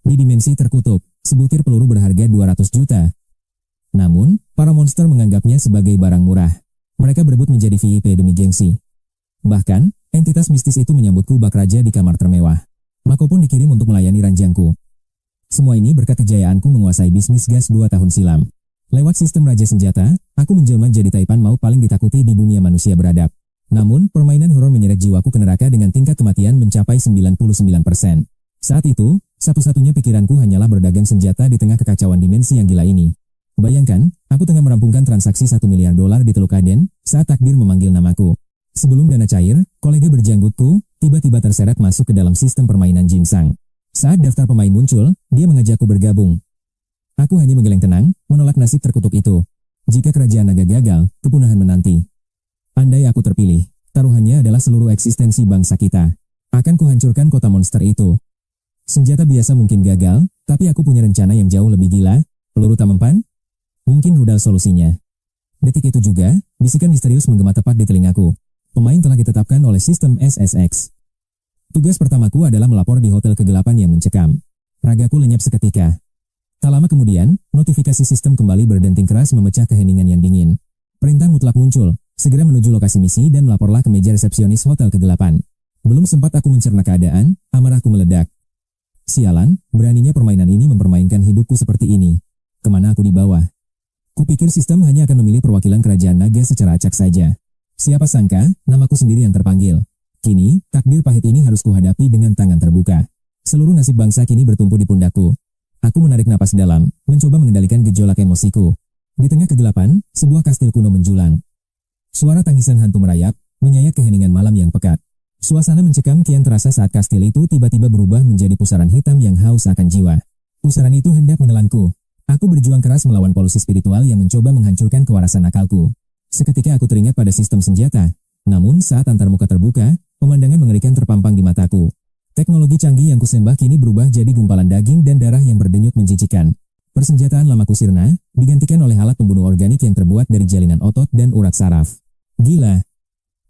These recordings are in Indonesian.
Di dimensi terkutuk, sebutir peluru berharga 200 juta. Namun, para monster menganggapnya sebagai barang murah. Mereka berebut menjadi VIP demi gengsi. Bahkan, entitas mistis itu menyambutku bak raja di kamar termewah. Mako pun dikirim untuk melayani ranjangku. Semua ini berkat kejayaanku menguasai bisnis gas 2 tahun silam. Lewat sistem Raja Senjata, aku menjelma jadi Taipan Mau paling ditakuti di dunia manusia beradab. Namun, permainan horor menyeret jiwaku ke neraka dengan tingkat kematian mencapai 99%. Saat itu, satu-satunya pikiranku hanyalah berdagang senjata di tengah kekacauan dimensi yang gila ini. Bayangkan, aku tengah merampungkan transaksi $1 miliar di Teluk Aden saat takdir memanggil namaku. Sebelum dana cair, kolega berjanggutku tiba-tiba terseret masuk ke dalam sistem permainan Jinsang. Saat daftar pemain muncul, dia mengajakku bergabung. Aku hanya menggeleng tenang, menolak nasib terkutuk itu. Jika kerajaan naga gagal, kepunahan menanti. Andai aku terpilih, taruhannya adalah seluruh eksistensi bangsa kita. Akan kuhancurkan kota monster itu. Senjata biasa mungkin gagal, tapi aku punya rencana yang jauh lebih gila. Peluru tak mempan? Mungkin rudal solusinya. Detik itu juga, bisikan misterius menggema tepat di telingaku. Pemain telah ditetapkan oleh sistem SSX. Tugas pertamaku adalah melapor di hotel kegelapan yang mencekam. Ragaku lenyap seketika. Tak lama kemudian, notifikasi sistem kembali berdenting keras memecah keheningan yang dingin. Perintah mutlak muncul, segera menuju lokasi misi dan melaporlah ke meja resepsionis hotel kegelapan. Belum sempat aku mencerna keadaan, amarahku meledak. Sialan, beraninya permainan ini mempermainkan hidupku seperti ini. Kemana aku dibawa? Kupikir sistem hanya akan memilih perwakilan kerajaan naga secara acak saja. Siapa sangka, namaku sendiri yang terpanggil. Kini, takdir pahit ini harus kuhadapi dengan tangan terbuka. Seluruh nasib bangsa kini bertumpu di pundakku. Aku menarik napas dalam, mencoba mengendalikan gejolak emosiku. Di tengah kegelapan, sebuah kastil kuno menjulang. Suara tangisan hantu merayap, menyayat keheningan malam yang pekat. Suasana mencekam kian terasa saat kastil itu tiba-tiba berubah menjadi pusaran hitam yang haus akan jiwa. Pusaran itu hendak menelanku. Aku berjuang keras melawan polusi spiritual yang mencoba menghancurkan kewarasan akalku. Seketika aku teringat pada sistem senjata. Namun saat antarmuka terbuka, pemandangan mengerikan terpampang di mataku. Teknologi canggih yang kusembah kini berubah jadi gumpalan daging dan darah yang berdenyut menjijikan. Persenjataan lamaku sirna, digantikan oleh alat pembunuh organik yang terbuat dari jalinan otot dan urat saraf. Gila.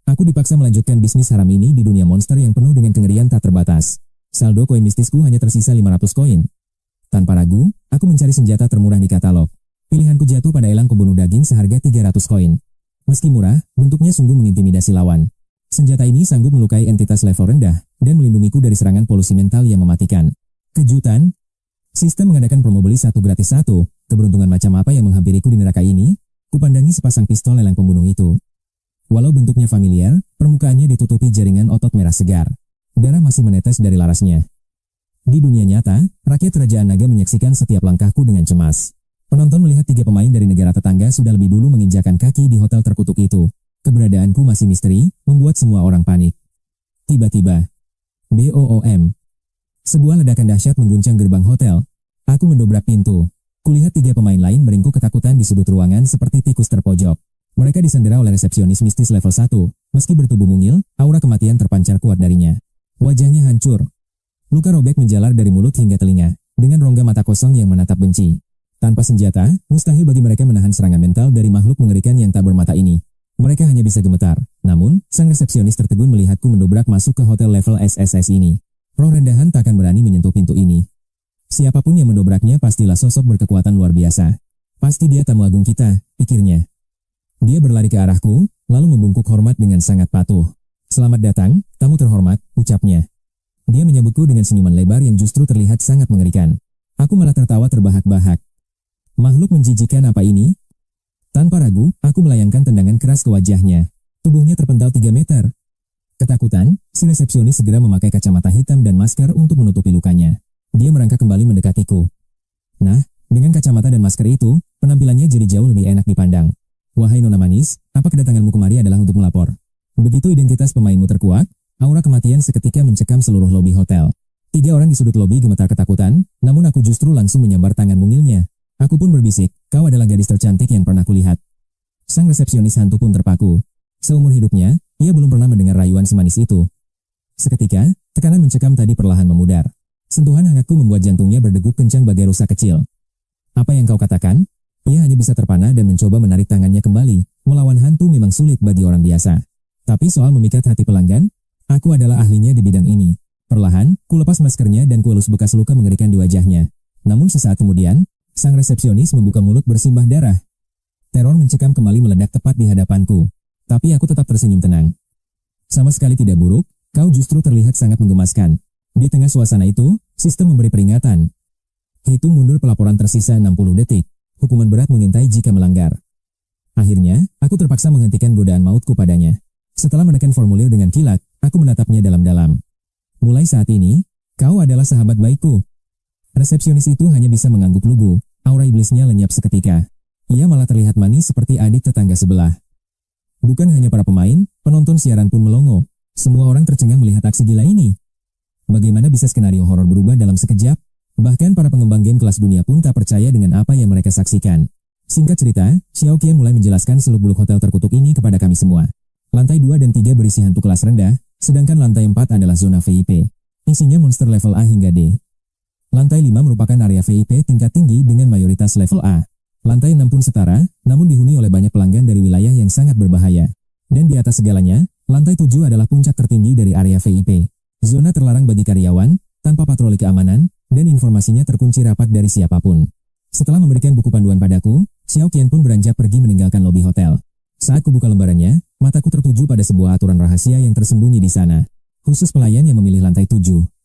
Aku dipaksa melanjutkan bisnis haram ini di dunia monster yang penuh dengan kengerian tak terbatas. Saldo koin mistisku hanya tersisa 500 koin. Tanpa ragu, aku mencari senjata termurah di katalog. Pilihanku jatuh pada elang pembunuh daging seharga 300 koin. Meski murah, bentuknya sungguh mengintimidasi lawan. Senjata ini sanggup melukai entitas level rendah dan melindungiku dari serangan polusi mental yang mematikan. Kejutan? Sistem mengadakan promo beli 1 gratis 1. Keberuntungan macam apa yang menghampiriku di neraka ini? Kupandangi sepasang pistol elang pembunuh itu. Walau bentuknya familiar, permukaannya ditutupi jaringan otot merah segar. Darah masih menetes dari larasnya. Di dunia nyata, rakyat kerajaan naga menyaksikan setiap langkahku dengan cemas. Penonton melihat 3 pemain dari negara tetangga sudah lebih dulu menginjakan kaki di hotel terkutuk itu. Keberadaanku masih misteri, membuat semua orang panik. Tiba-tiba, BOOM. Sebuah ledakan dahsyat mengguncang gerbang hotel. Aku mendobrak pintu. Kulihat 3 pemain lain meringkuk ketakutan di sudut ruangan seperti tikus terpojok. Mereka disandera oleh resepsionis mistis level 1. Meski bertubuh mungil, aura kematian terpancar kuat darinya. Wajahnya hancur. Luka robek menjalar dari mulut hingga telinga, dengan rongga mata kosong yang menatap benci. Tanpa senjata, mustahil bagi mereka menahan serangan mental dari makhluk mengerikan yang tak bermata ini. Mereka hanya bisa gemetar. Namun, sang resepsionis tertegun melihatku mendobrak masuk ke hotel level SSS ini. Roh rendahan tak akan berani menyentuh pintu ini. Siapapun yang mendobraknya pastilah sosok berkekuatan luar biasa. Pasti dia tamu agung kita, pikirnya. Dia berlari ke arahku, lalu membungkuk hormat dengan sangat patuh. Selamat datang, tamu terhormat, ucapnya. Dia menyambutku dengan senyuman lebar yang justru terlihat sangat mengerikan. Aku malah tertawa terbahak-bahak. Makhluk menjijikan apa ini? Tanpa ragu, aku melayangkan tendangan keras ke wajahnya. Tubuhnya terpental 3 meter. Ketakutan, si resepsionis segera memakai kacamata hitam dan masker untuk menutupi lukanya. Dia merangkak kembali mendekatiku. Nah, dengan kacamata dan masker itu, penampilannya jadi jauh lebih enak dipandang. Wahai nona manis, apa kedatanganmu kemari adalah untuk melapor? Begitu identitas pemainmu terkuak, aura kematian seketika mencekam seluruh lobi hotel. 3 orang di sudut lobi gemetar ketakutan, namun aku justru langsung menyambar tangan mungilnya. Aku pun berbisik, kau adalah gadis tercantik yang pernah kulihat. Sang resepsionis hantu pun terpaku. Seumur hidupnya, ia belum pernah mendengar rayuan semanis itu. Seketika, tekanan mencekam tadi perlahan memudar. Sentuhan hangatku membuat jantungnya berdegup kencang bagai rusa kecil. Apa yang kau katakan? Ia hanya bisa terpana dan mencoba menarik tangannya kembali. Melawan hantu memang sulit bagi orang biasa. Tapi soal memikat hati pelanggan, aku adalah ahlinya di bidang ini. Perlahan, kulepas maskernya dan kuelus bekas luka mengerikan di wajahnya. Namun sesaat kemudian, sang resepsionis membuka mulut bersimbah darah. Teror mencekam kembali meledak tepat di hadapanku. Tapi aku tetap tersenyum tenang. Sama sekali tidak buruk, kau justru terlihat sangat menggemaskan. Di tengah suasana itu, sistem memberi peringatan. Hitung mundur pelaporan tersisa 60 detik. Hukuman berat mengintai jika melanggar. Akhirnya, aku terpaksa menghentikan godaan mautku padanya. Setelah menekan formulir dengan kilat, aku menatapnya dalam-dalam. Mulai saat ini, kau adalah sahabat baikku. Resepsionis itu hanya bisa mengangguk lugu. Aura iblisnya lenyap seketika. Ia malah terlihat manis seperti adik tetangga sebelah. Bukan hanya para pemain, penonton siaran pun melongo. Semua orang tercengang melihat aksi gila ini. Bagaimana bisa skenario horor berubah dalam sekejap? Bahkan para pengembang game kelas dunia pun tak percaya dengan apa yang mereka saksikan. Singkat cerita, Xiao Qian mulai menjelaskan seluk-beluk hotel terkutuk ini kepada kami semua. Lantai 2 dan 3 berisi hantu kelas rendah, sedangkan lantai 4 adalah zona VIP. Isinya monster level A hingga D. Lantai 5 merupakan area VIP tingkat tinggi dengan mayoritas level A. Lantai 6 pun setara, namun dihuni oleh banyak pelanggan dari wilayah yang sangat berbahaya. Dan di atas segalanya, lantai 7 adalah puncak tertinggi dari area VIP. Zona terlarang bagi karyawan, tanpa patroli keamanan, dan informasinya terkunci rapat dari siapapun. Setelah memberikan buku panduan padaku, Xiao Qian pun beranjak pergi meninggalkan lobi hotel. Saat kubuka lembarannya, mataku tertuju pada sebuah aturan rahasia yang tersembunyi di sana. Khusus pelayan yang memilih lantai 7,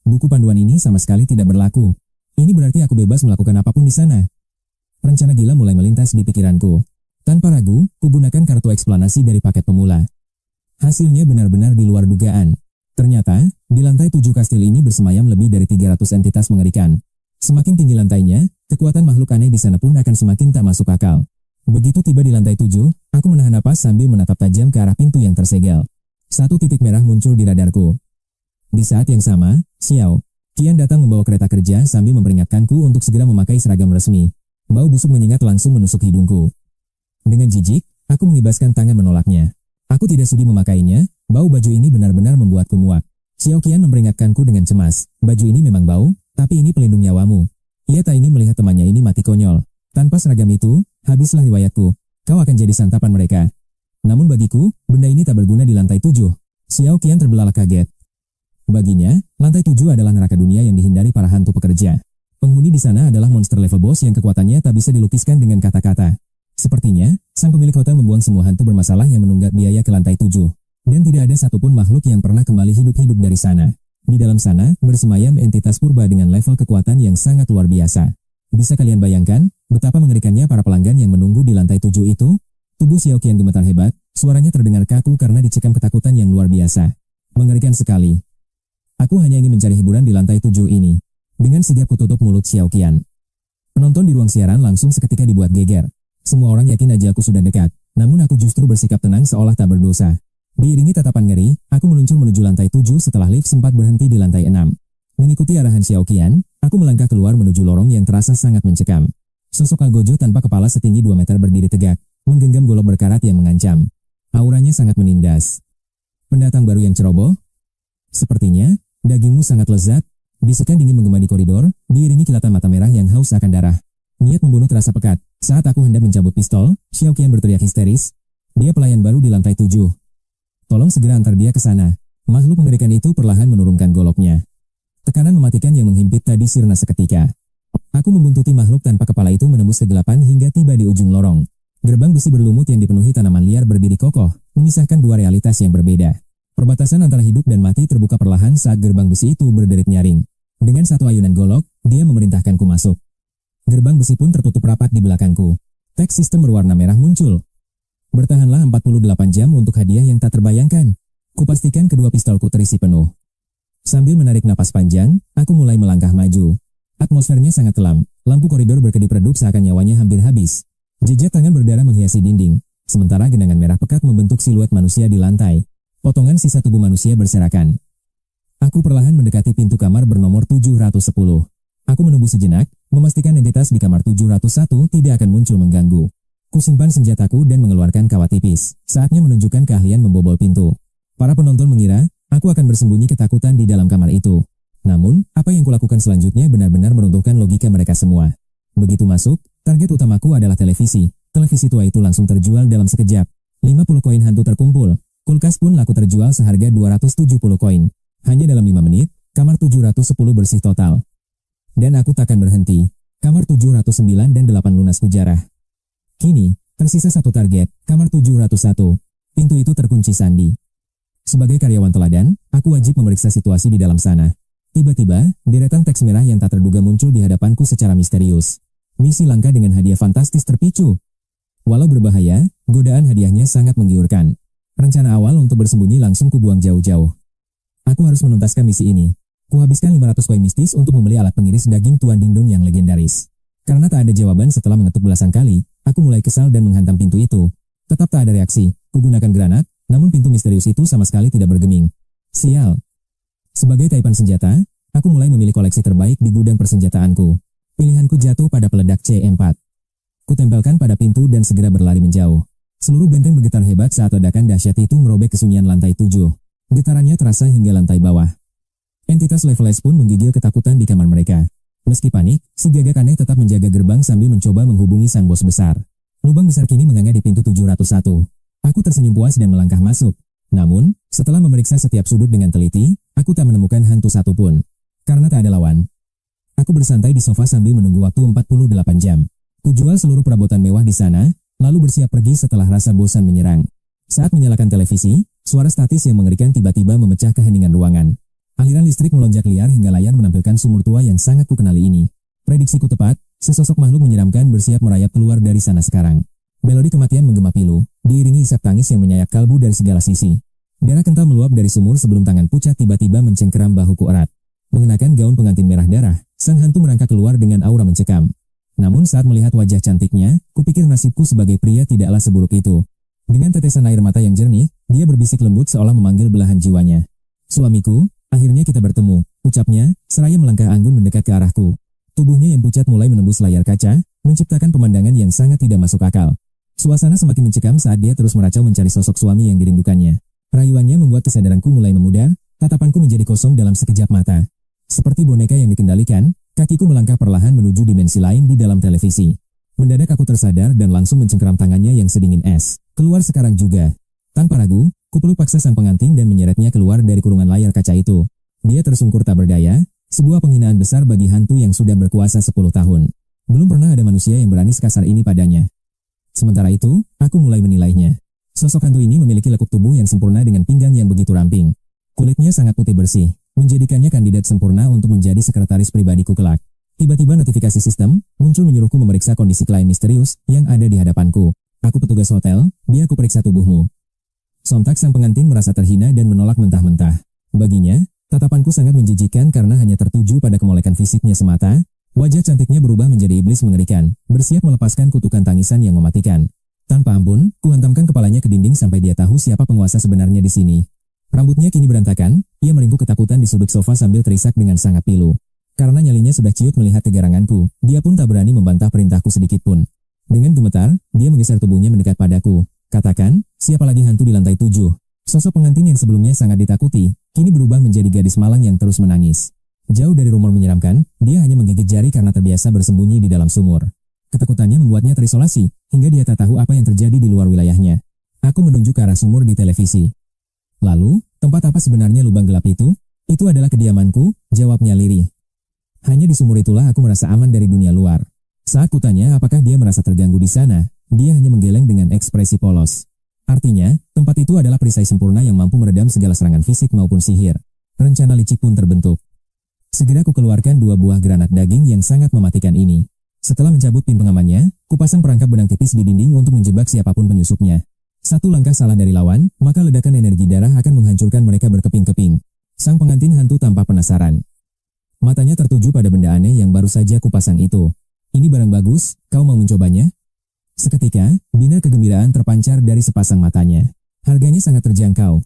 buku panduan ini sama sekali tidak berlaku. Ini berarti aku bebas melakukan apapun di sana. Rencana gila mulai melintas di pikiranku. Tanpa ragu, kugunakan kartu eksplanasi dari paket pemula. Hasilnya benar-benar di luar dugaan. Ternyata, di lantai 7 kastil ini bersemayam lebih dari 300 entitas mengerikan. Semakin tinggi lantainya, kekuatan makhluk aneh di sana pun akan semakin tak masuk akal. Begitu tiba di lantai 7, aku menahan napas sambil menatap tajam ke arah pintu yang tersegel. Satu titik merah muncul di radarku. Di saat yang sama, Xiao Qian datang membawa kereta kerja sambil memperingatkanku untuk segera memakai seragam resmi. Bau busuk menyengat langsung menusuk hidungku. Dengan jijik, aku mengibaskan tangan menolaknya. Aku tidak sudi memakainya, bau baju ini benar-benar membuatku muak. Xiao Qian memperingatkanku dengan cemas. Baju ini memang bau, tapi ini pelindung nyawamu. Ia tak ingin melihat temannya ini mati konyol. Tanpa seragam itu, habislah riwayatku. Kau akan jadi santapan mereka. Namun bagiku, benda ini tak berguna di lantai 7. Xiao Qian terbelalak kaget. Baginya, lantai 7 adalah neraka dunia yang dihindari para hantu pekerja. Penghuni di sana adalah monster level boss yang kekuatannya tak bisa dilukiskan dengan kata-kata. Sepertinya, sang pemilik hotel membuang semua hantu bermasalah yang menunggak biaya ke lantai 7. Dan tidak ada satupun makhluk yang pernah kembali hidup-hidup dari sana. Di dalam sana, bersemayam entitas purba dengan level kekuatan yang sangat luar biasa. Bisa kalian bayangkan, betapa mengerikannya para pelanggan yang menunggu di lantai 7 itu? Tubuh Xiao Qian gemetar hebat, suaranya terdengar kaku karena dicekam ketakutan yang luar biasa. Mengerikan sekali. Aku hanya ingin mencari hiburan di lantai 7 ini. Dengan sigap kututup mulut Xiao Qian. Penonton di ruang siaran langsung seketika dibuat geger. Semua orang yakin aja aku sudah dekat, namun aku justru bersikap tenang seolah tak berdosa. Diiringi tatapan ngeri, aku meluncur menuju lantai 7 setelah lift sempat berhenti di lantai 6. Mengikuti arahan Xiao Qian, aku melangkah keluar menuju lorong yang terasa sangat mencekam. Sosok Algojo tanpa kepala setinggi 2 meter berdiri tegak, menggenggam golok berkarat yang mengancam. Auranya sangat menindas. Pendatang baru yang ceroboh? Sepertinya, dagingmu sangat lezat. Bisikan dingin menggema di koridor, diiringi kilatan mata merah yang haus akan darah. Niat membunuh terasa pekat. Saat aku hendak mencabut pistol, Xiao Qian berteriak histeris. Dia pelayan baru di lantai 7. Tolong segera antar dia ke sana. Makhluk mengerikan itu perlahan menurunkan goloknya. Tekanan mematikan yang menghimpit tadi sirna seketika. Aku membuntuti makhluk tanpa kepala itu menembus kegelapan hingga tiba di ujung lorong. Gerbang besi berlumut yang dipenuhi tanaman liar berdiri kokoh, memisahkan dua realitas yang berbeda. Perbatasan antara hidup dan mati terbuka perlahan saat gerbang besi itu berderit nyaring. Dengan satu ayunan golok, dia memerintahkanku masuk. Gerbang besi pun tertutup rapat di belakangku. Teks sistem berwarna merah muncul. Bertahanlah 48 jam untuk hadiah yang tak terbayangkan. Kupastikan kedua pistolku terisi penuh. Sambil menarik napas panjang, aku mulai melangkah maju. Atmosfernya sangat kelam, lampu koridor berkedip-redup seakan nyawanya hampir habis. Jejak tangan berdarah menghiasi dinding, sementara genangan merah pekat membentuk siluet manusia di lantai. Potongan sisa tubuh manusia berserakan. Aku perlahan mendekati pintu kamar bernomor 710. Aku menunggu sejenak, memastikan entitas di kamar 701 tidak akan muncul mengganggu. Kusimpan senjataku dan mengeluarkan kawat tipis. Saatnya menunjukkan keahlian membobol pintu. Para penonton mengira, aku akan bersembunyi ketakutan di dalam kamar itu. Namun, apa yang kulakukan selanjutnya benar-benar meruntuhkan logika mereka semua. Begitu masuk, target utamaku adalah televisi. Televisi tua itu langsung terjual dalam sekejap. 50 koin hantu terkumpul. Kulkas pun laku terjual seharga 270 koin. Hanya dalam 5 menit, Kamar 710 bersih total. Dan aku takkan berhenti. Kamar 709 dan 8 lunasku jarah. Kini, tersisa satu target, kamar 701. Pintu itu terkunci sandi. Sebagai karyawan teladan, aku wajib memeriksa situasi di dalam sana. Tiba-tiba, deretan teks merah yang tak terduga muncul di hadapanku secara misterius. Misi langka dengan hadiah fantastis terpicu. Walau berbahaya, godaan hadiahnya sangat menggiurkan. Rencana awal untuk bersembunyi langsung kubuang jauh-jauh. Aku harus menuntaskan misi ini. Kuhabiskan 500 koin mistis untuk membeli alat pengiris daging Tuan Dingdong yang legendaris. Karena tak ada jawaban setelah mengetuk belasan kali, aku mulai kesal dan menghantam pintu itu. Tetap tak ada reaksi. Kugunakan granat, namun pintu misterius itu sama sekali tidak bergeming. Sial. Sebagai taipan senjata, aku mulai memilih koleksi terbaik di gudang persenjataanku. Pilihanku jatuh pada peledak C4. Kutempelkan pada pintu dan segera berlari menjauh. Seluruh benteng bergetar hebat saat ledakan dahsyat itu merobek kesunyian lantai 7. Getarannya terasa hingga lantai bawah. Entitas level S pun menggigil ketakutan di kamar mereka. Meski panik, si gagak aneh tetap menjaga gerbang sambil mencoba menghubungi sang bos besar. Lubang besar kini menganga di pintu 701. Aku tersenyum puas dan melangkah masuk. Namun, setelah memeriksa setiap sudut dengan teliti, aku tak menemukan hantu satupun. Karena tak ada lawan. Aku bersantai di sofa sambil menunggu waktu 48 jam. Kujual seluruh perabotan mewah di sana, lalu bersiap pergi setelah rasa bosan menyerang. Saat menyalakan televisi, suara statis yang mengerikan tiba-tiba memecah keheningan ruangan. Aliran listrik melonjak liar hingga layar menampilkan sumur tua yang sangat kukenali ini. Prediksiku tepat, sesosok makhluk menyeramkan bersiap merayap keluar dari sana sekarang. Melodi kematian menggema pilu, diiringi isak tangis yang menyayat kalbu dari segala sisi. Darah kental meluap dari sumur sebelum tangan pucat tiba-tiba mencengkeram bahuku erat. Mengenakan gaun pengantin merah darah, sang hantu merangkak keluar dengan aura mencekam. Namun saat melihat wajah cantiknya, kupikir nasibku sebagai pria tidaklah seburuk itu. Dengan tetesan air mata yang jernih, dia berbisik lembut seolah memanggil belahan jiwanya. Suamiku, akhirnya kita bertemu, ucapnya, seraya melangkah anggun mendekat ke arahku. Tubuhnya yang pucat mulai menembus layar kaca, menciptakan pemandangan yang sangat tidak masuk akal. Suasana semakin mencekam saat dia terus meracau mencari sosok suami yang dirindukannya. Rayuannya membuat kesadaranku mulai memudar, tatapanku menjadi kosong dalam sekejap mata. Seperti boneka yang dikendalikan, kakiku melangkah perlahan menuju dimensi lain di dalam televisi. Mendadak aku tersadar dan langsung mencengkeram tangannya yang sedingin es. Keluar sekarang juga. Tanpa ragu, kupeluk paksa sang pengantin dan menyeretnya keluar dari kurungan layar kaca itu. Dia tersungkur tak berdaya, sebuah penghinaan besar bagi hantu yang sudah berkuasa 10 tahun. Belum pernah ada manusia yang berani sekasar ini padanya. Sementara itu, aku mulai menilainya. Sosok hantu ini memiliki lekuk tubuh yang sempurna dengan pinggang yang begitu ramping. Kulitnya sangat putih bersih, menjadikannya kandidat sempurna untuk menjadi sekretaris pribadiku kelak. Tiba-tiba notifikasi sistem muncul menyuruhku memeriksa kondisi klien misterius yang ada di hadapanku. Aku petugas hotel, biar ku periksa tubuhmu. Sontak sang pengantin merasa terhina dan menolak mentah-mentah. Baginya, tatapanku sangat menjijikan karena hanya tertuju pada kemolekan fisiknya semata. Wajah cantiknya berubah menjadi iblis mengerikan, bersiap melepaskan kutukan tangisan yang mematikan. Tanpa ampun, kuhantamkan kepalanya ke dinding sampai dia tahu siapa penguasa sebenarnya di sini. Rambutnya kini berantakan, ia meringkuk ketakutan di sudut sofa sambil terisak dengan sangat pilu. Karena nyalinya sudah ciut melihat kegaranganku, dia pun tak berani membantah perintahku sedikitpun. Dengan gemetar, dia menggeser tubuhnya mendekat padaku. Katakan, siapa lagi hantu di lantai 7? Sosok pengantin yang sebelumnya sangat ditakuti, kini berubah menjadi gadis malang yang terus menangis. Jauh dari rumor menyeramkan, dia hanya menggigit jari karena terbiasa bersembunyi di dalam sumur. Ketakutannya membuatnya terisolasi, hingga dia tak tahu apa yang terjadi di luar wilayahnya. Aku menunjuk ke arah sumur di televisi. Lalu, tempat apa sebenarnya lubang gelap itu? Itu adalah kediamanku, jawabnya lirih. Hanya di sumur itulah aku merasa aman dari dunia luar. Saat kutanya apakah dia merasa terganggu di sana, dia hanya menggeleng dengan ekspresi polos. Artinya, tempat itu adalah perisai sempurna yang mampu meredam segala serangan fisik maupun sihir. Rencana licik pun terbentuk. Segera ku keluarkan 2 buah granat daging yang sangat mematikan ini. Setelah mencabut pin pengamannya, kupasang perangkap benang tipis di dinding untuk menjebak siapapun penyusupnya. Satu langkah salah dari lawan, maka ledakan energi darah akan menghancurkan mereka berkeping-keping. Sang pengantin hantu tampak penasaran. Matanya tertuju pada benda aneh yang baru saja kupasang itu. Ini barang bagus, kau mau mencobanya? Seketika, binar kegembiraan terpancar dari sepasang matanya. Harganya sangat terjangkau.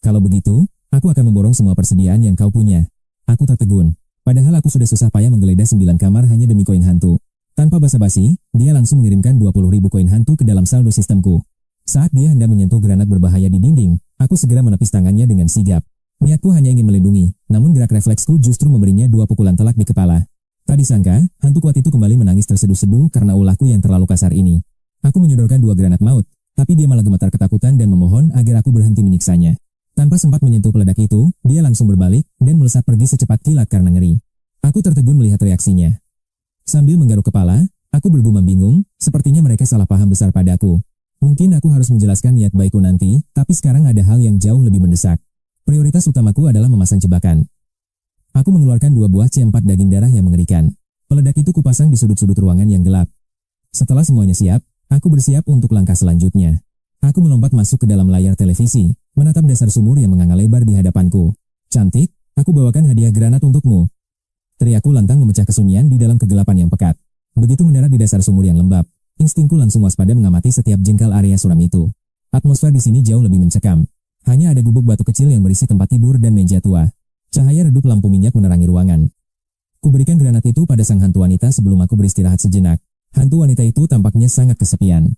Kalau begitu, aku akan memborong semua persediaan yang kau punya. Aku tak tegun. Padahal aku sudah susah payah menggeledah 9 kamar hanya demi koin hantu. Tanpa basa-basi, dia langsung mengirimkan 20.000 koin hantu ke dalam saldo sistemku. Saat dia hendak menyentuh granat berbahaya di dinding, aku segera menepis tangannya dengan sigap. Niatku hanya ingin melindungi, namun gerak refleksku justru memberinya 2 pukulan telak di kepala. Tak disangka, hantu kuat itu kembali menangis terseduh-seduh karena ulahku yang terlalu kasar ini. Aku menyodorkan 2 granat maut, tapi dia malah gemetar ketakutan dan memohon agar aku berhenti menyiksanya. Tanpa sempat menyentuh peledak itu, dia langsung berbalik dan melesat pergi secepat kilat karena ngeri. Aku tertegun melihat reaksinya. Sambil menggaruk kepala, aku bergumam bingung, sepertinya mereka salah paham besar padaku. Mungkin aku harus menjelaskan niat baikku nanti, tapi sekarang ada hal yang jauh lebih mendesak. Prioritas utamaku adalah memasang jebakan. Aku mengeluarkan 2 buah C4 daging darah yang mengerikan. Peledak itu kupasang di sudut-sudut ruangan yang gelap. Setelah semuanya siap, aku bersiap untuk langkah selanjutnya. Aku melompat masuk ke dalam layar televisi, menatap dasar sumur yang menganga lebar di hadapanku. Cantik, aku bawakan hadiah granat untukmu. Teriakku lantang memecah kesunyian di dalam kegelapan yang pekat. Begitu mendarat di dasar sumur yang lembab, instingku langsung waspada mengamati setiap jengkal area suram itu. Atmosfer di sini jauh lebih mencekam. Hanya ada gubuk batu kecil yang berisi tempat tidur dan meja tua. Cahaya redup lampu minyak menerangi ruangan. Kuberikan granat itu pada sang hantu wanita sebelum aku beristirahat sejenak. Hantu wanita itu tampaknya sangat kesepian.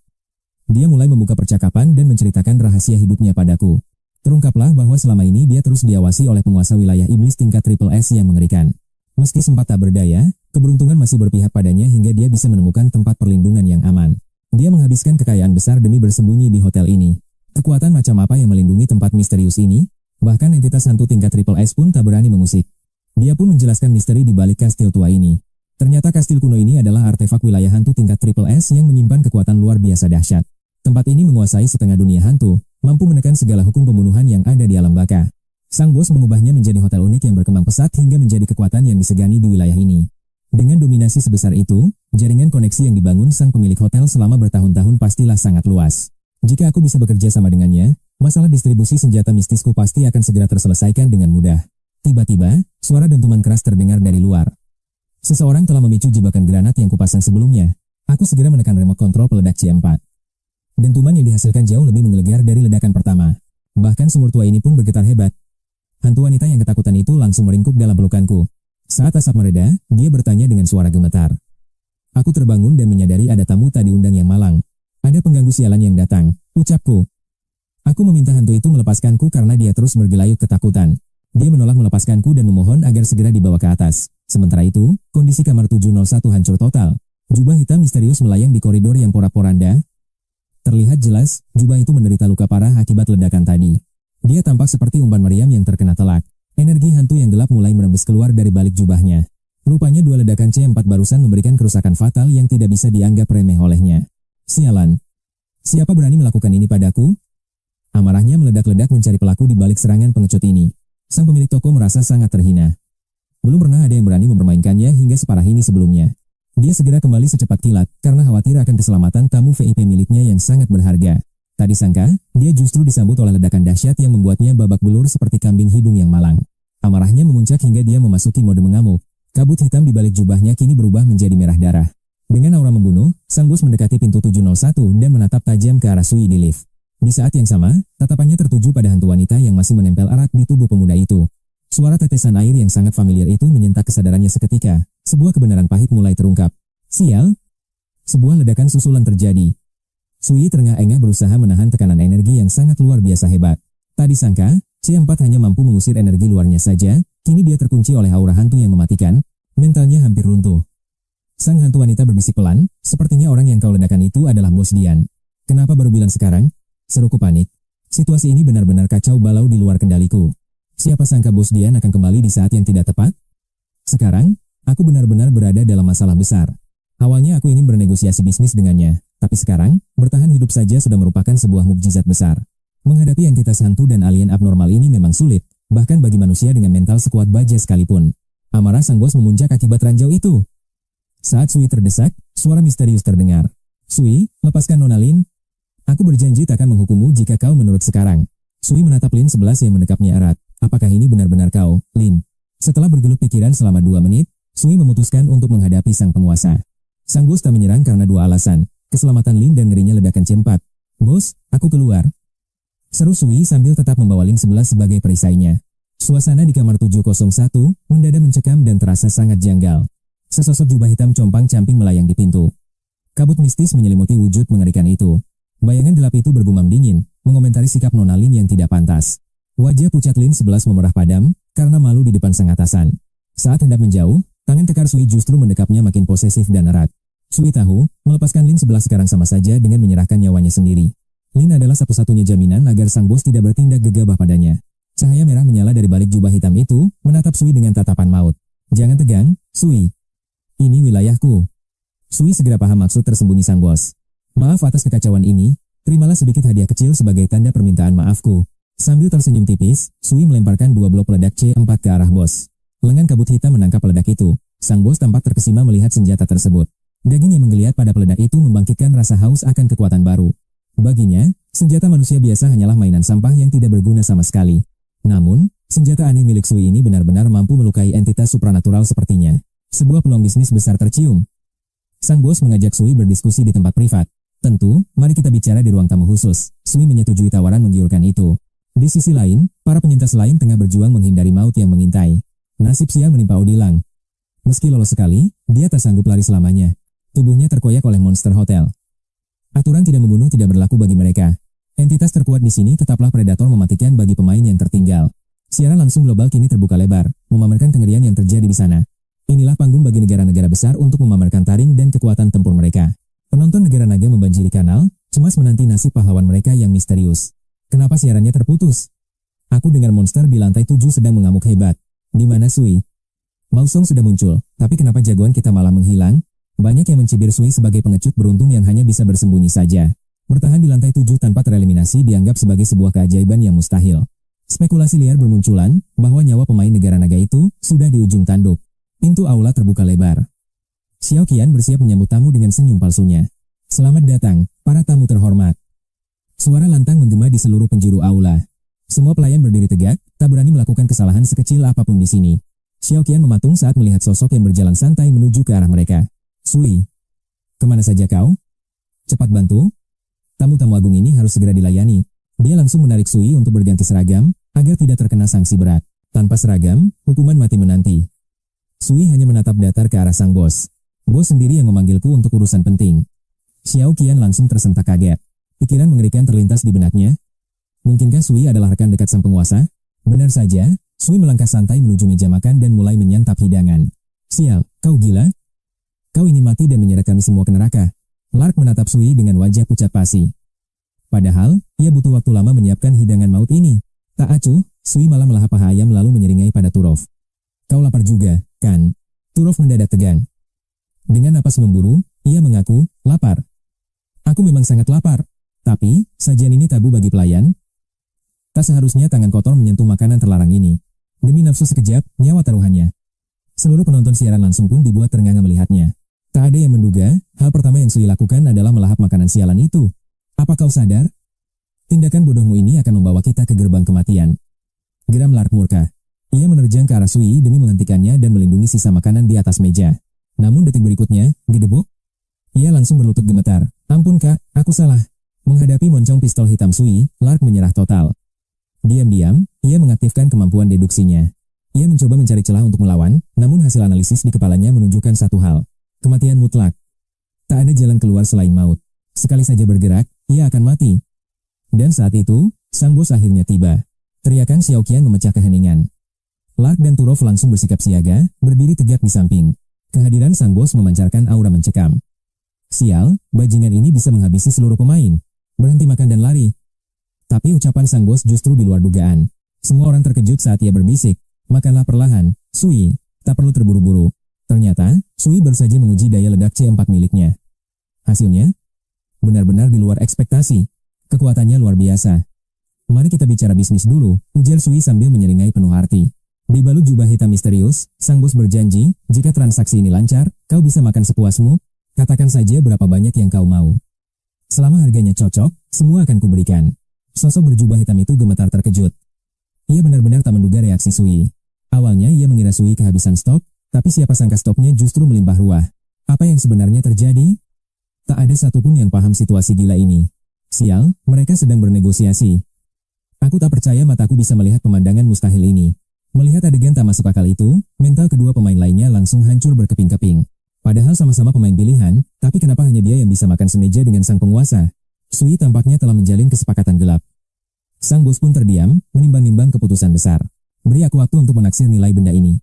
Dia mulai membuka percakapan dan menceritakan rahasia hidupnya padaku. Terungkaplah bahwa selama ini dia terus diawasi oleh penguasa wilayah iblis tingkat triple S yang mengerikan. Meski sempat tak berdaya, keberuntungan masih berpihak padanya hingga dia bisa menemukan tempat perlindungan yang aman. Dia menghabiskan kekayaan besar demi bersembunyi di hotel ini. Kekuatan macam apa yang melindungi tempat misterius ini? Bahkan entitas hantu tingkat triple S pun tak berani mengusik. Dia pun menjelaskan misteri di balik kastil tua ini. Ternyata kastil kuno ini adalah artefak wilayah hantu tingkat triple S yang menyimpan kekuatan luar biasa dahsyat. Tempat ini menguasai setengah dunia hantu, mampu menekan segala hukum pembunuhan yang ada di alam baka. Sang bos mengubahnya menjadi hotel unik yang berkembang pesat hingga menjadi kekuatan yang disegani di wilayah ini. Dengan dominasi sebesar itu, jaringan koneksi yang dibangun sang pemilik hotel selama bertahun-tahun pastilah sangat luas. Jika aku bisa bekerja sama dengannya, masalah distribusi senjata mistisku pasti akan segera terselesaikan dengan mudah. Tiba-tiba, suara dentuman keras terdengar dari luar. Seseorang telah memicu jebakan granat yang kupasang sebelumnya. Aku segera menekan remote kontrol peledak C4. Dentuman yang dihasilkan jauh lebih menggelegar dari ledakan pertama. Bahkan sumur tua ini pun bergetar hebat. Hantu wanita yang ketakutan itu langsung meringkuk dalam pelukanku. Saat asap mereda, dia bertanya dengan suara gemetar. Aku terbangun dan menyadari ada tamu tak diundang yang malang. Ada pengganggu sialan yang datang, ucapku. Aku meminta hantu itu melepaskanku karena dia terus bergelayut ketakutan. Dia menolak melepaskanku dan memohon agar segera dibawa ke atas. Sementara itu, kondisi kamar 701 hancur total. Jubah hitam misterius melayang di koridor yang porak-poranda. Terlihat jelas, jubah itu menderita luka parah akibat ledakan tadi. Dia tampak seperti umpan meriam yang terkena telak. Energi hantu yang gelap mulai merembes keluar dari balik jubahnya. Rupanya 2 ledakan C4 barusan memberikan kerusakan fatal yang tidak bisa dianggap remeh olehnya. Sialan. Siapa berani melakukan ini padaku? Amarahnya meledak-ledak mencari pelaku di balik serangan pengecut ini. Sang pemilik toko merasa sangat terhina. Belum pernah ada yang berani mempermainkannya hingga separah ini sebelumnya. Dia segera kembali secepat kilat karena khawatir akan keselamatan tamu VIP miliknya yang sangat berharga. Tak disangka, dia justru disambut oleh ledakan dahsyat yang membuatnya babak belur seperti kambing hidung yang malang. Amarahnya memuncak hingga dia memasuki mode mengamuk. Kabut hitam di balik jubahnya kini berubah menjadi merah darah. Dengan aura membunuh, sang bos mendekati pintu 701 dan menatap tajam ke arah Sui di lift. Di saat yang sama, tatapannya tertuju pada hantu wanita yang masih menempel erat di tubuh pemuda itu. Suara tetesan air yang sangat familiar itu menyentak kesadarannya seketika. Sebuah kebenaran pahit mulai terungkap. Sial! Sebuah ledakan susulan terjadi. Sui terengah-engah berusaha menahan tekanan energi yang sangat luar biasa hebat. Tak disangka, C4 hanya mampu mengusir energi luarnya saja, kini dia terkunci oleh aura hantu yang mematikan, mentalnya hampir runtuh. Sang hantu wanita berbisik pelan, sepertinya orang yang kau ledakan itu adalah bos Dian. Kenapa baru bilang sekarang? Seruku panik. Situasi ini benar-benar kacau balau di luar kendaliku. Siapa sangka bos Dian akan kembali di saat yang tidak tepat? Sekarang, aku benar-benar berada dalam masalah besar. Awalnya aku ingin bernegosiasi bisnis dengannya, tapi sekarang, bertahan hidup saja sudah merupakan sebuah mukjizat besar. Menghadapi entitas hantu dan alien abnormal ini memang sulit, bahkan bagi manusia dengan mental sekuat baja sekalipun. Amarah sang bos memuncak akibat ranjau itu. Saat Sui terdesak, suara misterius terdengar. Sui, lepaskan Nona Lin. Aku berjanji takkan menghukummu jika kau menurut sekarang. Sui menatap Lin 11 yang mendekapnya erat. Apakah ini benar-benar kau, Lin? Setelah bergelut pikiran selama 2 menit, Sui memutuskan untuk menghadapi sang penguasa. Sang bos tak menyerang karena 2 alasan. Keselamatan Lin dan ngerinya ledakan C4. Bos, aku keluar. Seru Sui sambil tetap membawa Lin 11 sebagai perisainya. Suasana di kamar 701 mendadak mencekam dan terasa sangat janggal. Sesosok jubah hitam compang-camping melayang di pintu. Kabut mistis menyelimuti wujud mengerikan itu. Bayangan gelap itu bergumam dingin, mengomentari sikap Nona Lin yang tidak pantas. Wajah pucat Lin 11 memerah padam, karena malu di depan sang atasan. Saat hendak menjauh, tangan tekar Sui justru mendekapnya makin posesif dan erat. Sui tahu, melepaskan Lin 11 sekarang sama saja dengan menyerahkan nyawanya sendiri. Lin adalah satu-satunya jaminan agar sang bos tidak bertindak gegabah padanya. Cahaya merah menyala dari balik jubah hitam itu, menatap Sui dengan tatapan maut. Jangan tegang, Sui. Ini wilayahku. Sui segera paham maksud tersembunyi sang bos. Maaf atas kekacauan ini, terimalah sedikit hadiah kecil sebagai tanda permintaan maafku. Sambil tersenyum tipis, Sui melemparkan 2 blok peledak C4 ke arah bos. Lengan kabut hitam menangkap peledak itu. Sang bos tampak terkesima melihat senjata tersebut. Daging yang menggeliat pada peledak itu membangkitkan rasa haus akan kekuatan baru. Baginya, senjata manusia biasa hanyalah mainan sampah yang tidak berguna sama sekali. Namun, senjata aneh milik Sui ini benar-benar mampu melukai entitas supranatural sepertinya. Sebuah peluang bisnis besar tercium. Sang bos mengajak Sui berdiskusi di tempat privat. Tentu, mari kita bicara di ruang tamu khusus. Sui menyetujui tawaran menggiurkan itu. Di sisi lain, para penyintas lain tengah berjuang menghindari maut yang mengintai. Nasib sial menimpa Odilang. Meski lolos sekali, dia tak sanggup lari selamanya. Tubuhnya terkoyak oleh monster hotel. Aturan tidak membunuh tidak berlaku bagi mereka. Entitas terkuat di sini tetaplah predator mematikan bagi pemain yang tertinggal. Siaran langsung global kini terbuka lebar, memamerkan kengerian yang terjadi di sana. Inilah panggung bagi negara-negara besar untuk memamerkan taring dan kekuatan tempur mereka. Penonton negara naga membanjiri kanal, cemas menanti nasib pahlawan mereka yang misterius. Kenapa siarannya terputus? Aku dengar monster di lantai 7 sedang mengamuk hebat. Di mana Sui? Mausong sudah muncul, tapi kenapa jagoan kita malah menghilang? Banyak yang mencibir Sui sebagai pengecut beruntung yang hanya bisa bersembunyi saja. Bertahan di lantai 7 tanpa tereliminasi dianggap sebagai sebuah keajaiban yang mustahil. Spekulasi liar bermunculan bahwa nyawa pemain negara naga itu sudah di ujung tanduk. Pintu aula terbuka lebar. Xiao Qian bersiap menyambut tamu dengan senyum palsunya. Selamat datang, para tamu terhormat. Suara lantang menggema di seluruh penjuru aula. Semua pelayan berdiri tegak, tak berani melakukan kesalahan sekecil apapun di sini. Xiao Qian mematung saat melihat sosok yang berjalan santai menuju ke arah mereka. Sui, kemana saja kau? Cepat bantu. Tamu-tamu agung ini harus segera dilayani. Dia langsung menarik Sui untuk berganti seragam, agar tidak terkena sanksi berat. Tanpa seragam, hukuman mati menanti. Sui hanya menatap datar ke arah sang bos. Bos sendiri yang memanggilku untuk urusan penting. Xiao Qian langsung tersentak kaget. Pikiran mengerikan terlintas di benaknya. Mungkinkah Sui adalah rekan dekat sang penguasa? Benar saja, Sui melangkah santai menuju meja makan dan mulai menyantap hidangan. Sial, kau gila? Kau ini mati dan menyeret kami semua ke neraka. Lark menatap Sui dengan wajah pucat pasi. Padahal, ia butuh waktu lama menyiapkan hidangan maut ini. Tak acuh, Sui malah melahap paha ayam lalu menyeringai pada Turov. Kau lapar juga, kan? Turov mendadak tegang. Dengan napas memburu, ia mengaku, lapar. Aku memang sangat lapar. Tapi, sajian ini tabu bagi pelayan. Tak seharusnya tangan kotor menyentuh makanan terlarang ini. Demi nafsu sekejap, nyawa taruhannya. Seluruh penonton siaran langsung pun dibuat terengah melihatnya. Tak ada yang menduga, hal pertama yang Sui lakukan adalah melahap makanan sialan itu. Apa kau sadar? Tindakan bodohmu ini akan membawa kita ke gerbang kematian. Geram Lark murka. Ia menerjang ke arah Sui demi menghentikannya dan melindungi sisa makanan di atas meja. Namun detik berikutnya, gedebuk. Ia langsung berlutut gemetar. Ampun kak, aku salah. Menghadapi moncong pistol hitam Sui, Lark menyerah total. Diam-diam, ia mengaktifkan kemampuan deduksinya. Ia mencoba mencari celah untuk melawan, namun hasil analisis di kepalanya menunjukkan satu hal. Kematian mutlak. Tak ada jalan keluar selain maut. Sekali saja bergerak, ia akan mati. Dan saat itu, sang bos akhirnya tiba. Teriakan Xiao Qian memecah keheningan. Lark dan Turov langsung bersikap siaga, berdiri tegak di samping. Kehadiran sang bos memancarkan aura mencekam. Sial, bajingan ini bisa menghabisi seluruh pemain. Berhenti makan dan lari. Tapi ucapan sang bos justru di luar dugaan. Semua orang terkejut saat ia berbisik. Makanlah perlahan, Sui, tak perlu terburu-buru. Ternyata, Sui baru saja menguji daya ledak C4 miliknya. Hasilnya, benar-benar di luar ekspektasi. Kekuatannya luar biasa. Mari kita bicara bisnis dulu, ujar Sui sambil menyeringai penuh arti. Di balut jubah hitam misterius, sang bos berjanji, jika transaksi ini lancar, kau bisa makan sepuasmu. Katakan saja berapa banyak yang kau mau. Selama harganya cocok, semua akan kuberikan. Sosok berjubah hitam itu gemetar terkejut. Ia benar-benar tak menduga reaksi Sui. Awalnya ia mengira Sui kehabisan stok, tapi siapa sangka stoknya justru melimpah ruah. Apa yang sebenarnya terjadi? Tak ada satupun yang paham situasi gila ini. Sial, mereka sedang bernegosiasi. Aku tak percaya mataku bisa melihat pemandangan mustahil ini. Melihat adegan tak masuk akal itu, mental kedua pemain lainnya langsung hancur berkeping-keping. Padahal sama-sama pemain pilihan, tapi kenapa hanya dia yang bisa makan semeja dengan sang penguasa? Sui tampaknya telah menjalin kesepakatan gelap. Sang bos pun terdiam, menimbang-nimbang keputusan besar. Beri aku waktu untuk menaksir nilai benda ini.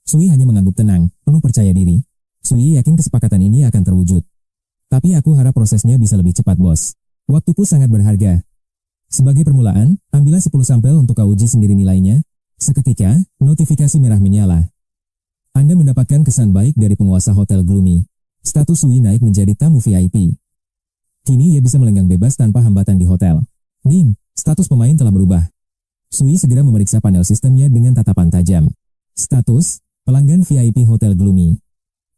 Sui hanya mengangguk tenang, penuh percaya diri. Sui yakin kesepakatan ini akan terwujud. Tapi aku harap prosesnya bisa lebih cepat, bos. Waktuku sangat berharga. Sebagai permulaan, ambillah 10 sampel untuk kau uji sendiri nilainya. Seketika, notifikasi merah menyala. Anda mendapatkan kesan baik dari penguasa Hotel Gloomy. Status Sui naik menjadi tamu VIP. Kini ia bisa melenggang bebas tanpa hambatan di hotel. Ding, status pemain telah berubah. Sui segera memeriksa panel sistemnya dengan tatapan tajam. Status, pelanggan VIP Hotel Gloomy.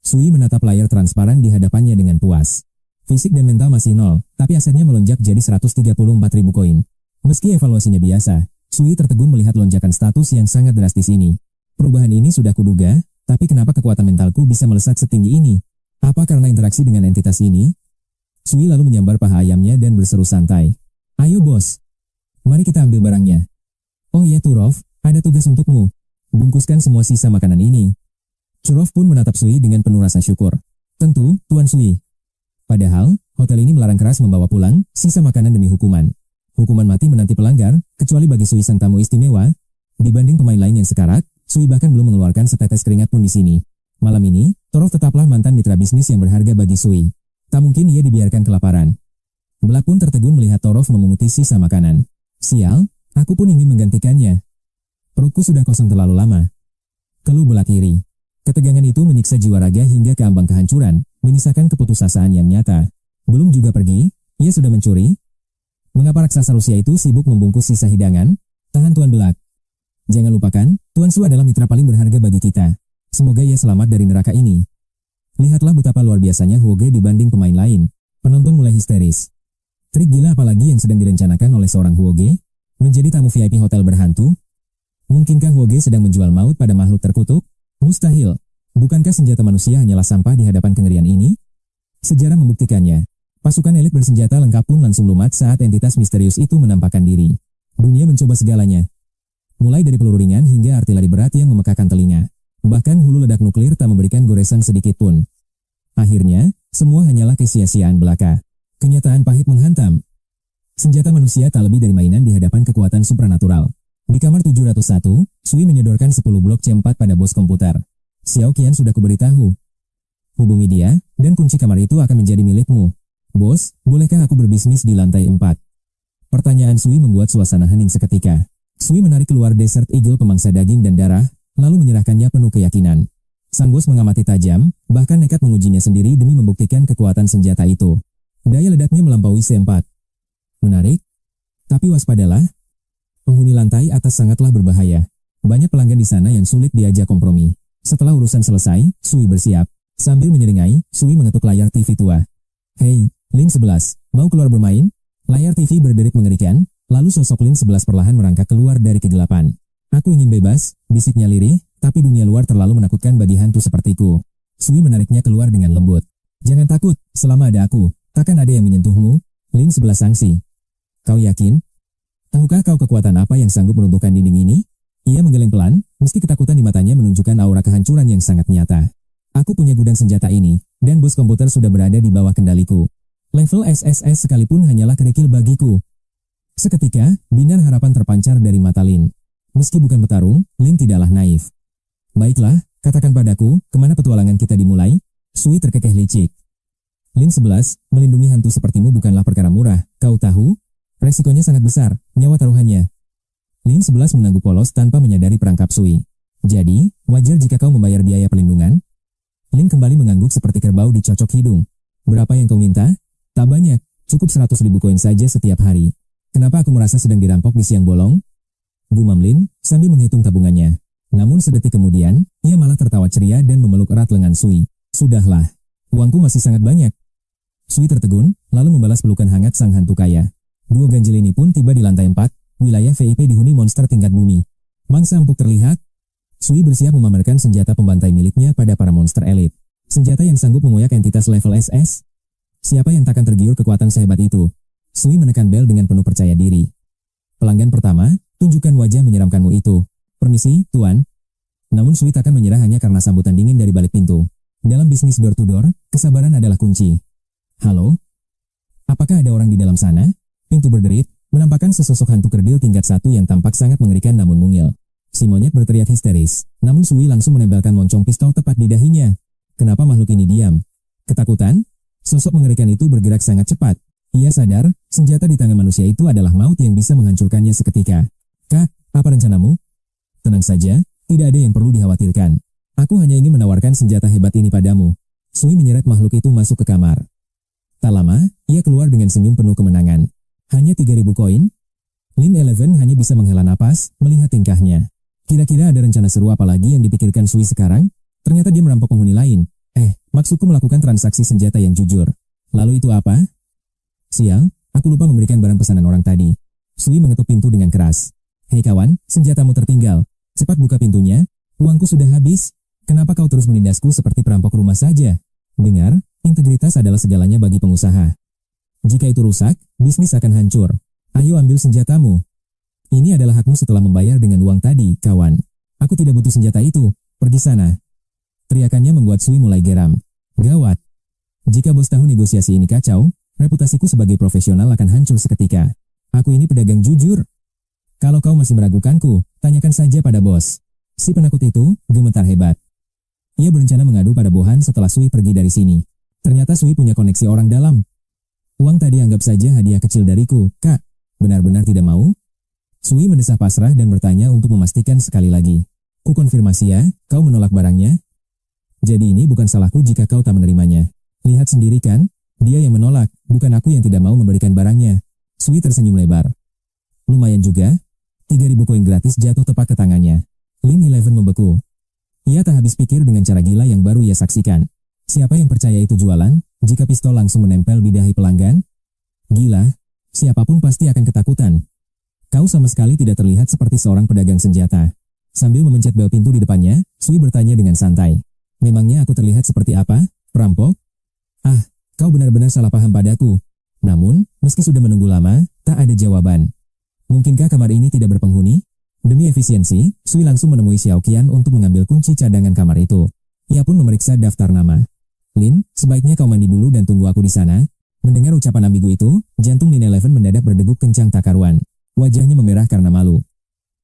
Sui menatap layar transparan di hadapannya dengan puas. Fisik dan mental masih nol, tapi asetnya melonjak jadi 134.000 koin. Meski evaluasinya biasa, Sui tertegun melihat lonjakan status yang sangat drastis ini. Perubahan ini sudah kuduga, tapi kenapa kekuatan mentalku bisa melesat setinggi ini? Apa karena interaksi dengan entitas ini? Sui lalu menyambar paha ayamnya dan berseru santai. Ayo bos, mari kita ambil barangnya. Oh iya Turov, ada tugas untukmu. Bungkuskan semua sisa makanan ini. Turov pun menatap Sui dengan penuh rasa syukur. Tentu, Tuan Sui. Padahal, hotel ini melarang keras membawa pulang sisa makanan demi hukuman. Hukuman mati menanti pelanggar, kecuali bagi Sui sang tamu istimewa. Dibanding pemain lain yang sekarat, Sui bahkan belum mengeluarkan setetes keringat pun di sini. Malam ini, Turov tetaplah mantan mitra bisnis yang berharga bagi Sui. Tak mungkin ia dibiarkan kelaparan. Belak pun tertegun melihat Turov memunguti sisa makanan. Sial, aku pun ingin menggantikannya. Perutku sudah kosong terlalu lama. Keluh Belak iri. Ketegangan itu menyiksa jiwa raga hingga ke ambang kehancuran, menyisakan keputusasaan yang nyata. Belum juga pergi, ia sudah mencuri. Mengapa raksasa Rusia itu sibuk membungkus sisa hidangan? Tahan Tuan Belak. Jangan lupakan, Tuan Su adalah mitra paling berharga bagi kita. Semoga ia selamat dari neraka ini. Lihatlah betapa luar biasanya Huoge dibanding pemain lain. Penonton mulai histeris. Trik gila apalagi yang sedang direncanakan oleh seorang Huoge? Menjadi tamu VIP hotel berhantu? Mungkinkah Huoge sedang menjual maut pada makhluk terkutuk? Mustahil. Bukankah senjata manusia hanyalah sampah di hadapan kengerian ini? Sejarah membuktikannya. Pasukan elit bersenjata lengkap pun langsung lumat saat entitas misterius itu menampakkan diri. Dunia mencoba segalanya. Mulai dari peluru ringan hingga artileri berat yang memekakkan telinga. Bahkan hulu ledak nuklir tak memberikan goresan sedikit pun. Akhirnya, semua hanyalah kesia-siaan belaka. Kenyataan pahit menghantam. Senjata manusia tak lebih dari mainan di hadapan kekuatan supranatural. Di kamar 701, Sui menyodorkan 10 blok C4 pada bos komputer. Xiao Qian sudah kuberitahu. Hubungi dia, dan kunci kamar itu akan menjadi milikmu. Bos, bolehkah aku berbisnis di lantai 4? Pertanyaan Sui membuat suasana hening seketika. Sui menarik keluar Desert Eagle pemangsa daging dan darah, lalu menyerahkannya penuh keyakinan. Sang bos mengamati tajam, bahkan nekat mengujinya sendiri demi membuktikan kekuatan senjata itu. Daya ledaknya melampaui C4. Menarik, tapi waspadalah. Penghuni lantai atas sangatlah berbahaya. Banyak pelanggan di sana yang sulit diajak kompromi. Setelah urusan selesai, Sui bersiap. Sambil menyeringai, Sui mengetuk layar TV tua. Hei, Lin 11, mau keluar bermain? Layar TV berderit mengerikan, lalu sosok Lin 11 perlahan merangkak keluar dari kegelapan. Aku ingin bebas, bisiknya lirih, tapi dunia luar terlalu menakutkan bagi hantu sepertiku. Sui menariknya keluar dengan lembut. Jangan takut, selama ada aku, takkan ada yang menyentuhmu. Lin 11 sangsi. Kau yakin? Tahukah kau kekuatan apa yang sanggup meruntuhkan dinding ini? Ia menggeleng pelan, meski ketakutan di matanya menunjukkan aura kehancuran yang sangat nyata. Aku punya gudang senjata ini, dan bos komputer sudah berada di bawah kendaliku. Level SSS sekalipun hanyalah kerikil bagiku. Seketika, binar harapan terpancar dari mata Lin. Meski bukan petarung, Lin tidaklah naif. Baiklah, katakan padaku, kemana petualangan kita dimulai? Sui terkekeh licik. Lin 11, melindungi hantu sepertimu bukanlah perkara murah, kau tahu? Resikonya sangat besar, nyawa taruhannya. Lin 11 mengangguk polos tanpa menyadari perangkap Sui. Jadi, wajar jika kau membayar biaya pelindungan? Lin kembali mengangguk seperti kerbau dicocok hidung. Berapa yang kau minta? Tak banyak, cukup 100.000 koin saja setiap hari. Kenapa aku merasa sedang dirampok di siang bolong? Gumam Lin, sambil menghitung tabungannya. Namun sedetik kemudian, ia malah tertawa ceria dan memeluk erat lengan Sui. Sudahlah, uangku masih sangat banyak. Sui tertegun, lalu membalas pelukan hangat sang hantu kaya. Duo ganjil ini pun tiba di lantai 4, wilayah VIP dihuni monster tingkat bumi. Mangsa empuk terlihat. Sui bersiap memamerkan senjata pembantai miliknya pada para monster elit. Senjata yang sanggup mengoyak entitas level SS. Siapa yang takkan tergiur kekuatan sehebat itu? Sui menekan bel dengan penuh percaya diri. Pelanggan pertama, tunjukkan wajah menyeramkanmu itu. Permisi, Tuan. Namun Sui takkan menyerah hanya karena sambutan dingin dari balik pintu. Dalam bisnis door to door, kesabaran adalah kunci. Halo? Apakah ada orang di dalam sana? Pintu berderit, menampakkan sesosok hantu kerdil tingkat 1 yang tampak sangat mengerikan namun mungil. Si monyet berteriak histeris, namun Sui langsung menempelkan moncong pistol tepat di dahinya. Kenapa makhluk ini diam? Ketakutan? Sosok mengerikan itu bergerak sangat cepat. Ia sadar, senjata di tangan manusia itu adalah maut yang bisa menghancurkannya seketika. Kak, apa rencanamu? Tenang saja, tidak ada yang perlu dikhawatirkan. Aku hanya ingin menawarkan senjata hebat ini padamu. Sui menyeret makhluk itu masuk ke kamar. Tak lama, ia keluar dengan senyum penuh kemenangan. Hanya 3.000 koin? Lin Eleven hanya bisa menghela napas, melihat tingkahnya. Kira-kira ada rencana seru apa lagi yang dipikirkan Sui sekarang? Ternyata dia merampok penghuni lain. Maksudku melakukan transaksi senjata yang jujur. Lalu itu apa? Sial, aku lupa memberikan barang pesanan orang tadi. Sui mengetuk pintu dengan keras. Hei kawan, senjatamu tertinggal. Cepat buka pintunya. Uangku sudah habis. Kenapa kau terus menindasku seperti perampok rumah saja? Dengar, integritas adalah segalanya bagi pengusaha. Jika itu rusak, bisnis akan hancur. Ayo ambil senjatamu. Ini adalah hakmu setelah membayar dengan uang tadi, kawan. Aku tidak butuh senjata itu. Pergi sana. Teriakannya membuat Sui mulai geram. Gawat. Jika bos tahu negosiasi ini kacau, reputasiku sebagai profesional akan hancur seketika. Aku ini pedagang jujur. Kalau kau masih meragukanku, tanyakan saja pada bos. Si penakut itu gemetar hebat. Ia berencana mengadu pada Bohan setelah Sui pergi dari sini. Ternyata Sui punya koneksi orang dalam. Uang tadi anggap saja hadiah kecil dariku, Kak. Benar-benar tidak mau? Sui mendesah pasrah dan bertanya untuk memastikan sekali lagi. Ku konfirmasi ya, kau menolak barangnya? Jadi ini bukan salahku jika kau tak menerimanya. Lihat sendiri kan, dia yang menolak, bukan aku yang tidak mau memberikan barangnya. Sui tersenyum lebar. Lumayan juga, 3.000 koin gratis jatuh tepat ke tangannya. Lin Eleven membeku. Ia tak habis pikir dengan cara gila yang baru ia saksikan. Siapa yang percaya itu jualan, jika pistol langsung menempel di dahi pelanggan? Gila, siapapun pasti akan ketakutan. Kau sama sekali tidak terlihat seperti seorang pedagang senjata. Sambil memencet bel pintu di depannya, Sui bertanya dengan santai. Memangnya aku terlihat seperti apa? Perampok? Kau benar-benar salah paham padaku. Namun, meski sudah menunggu lama, tak ada jawaban. Mungkinkah kamar ini tidak berpenghuni? Demi efisiensi, Sui langsung menemui Xiao Qian untuk mengambil kunci cadangan kamar itu. Ia pun memeriksa daftar nama. Lin, sebaiknya kau mandi dulu dan tunggu aku di sana. Mendengar ucapan ambigu itu, jantung Lin Eleven mendadak berdegup kencang tak karuan. Wajahnya memerah karena malu.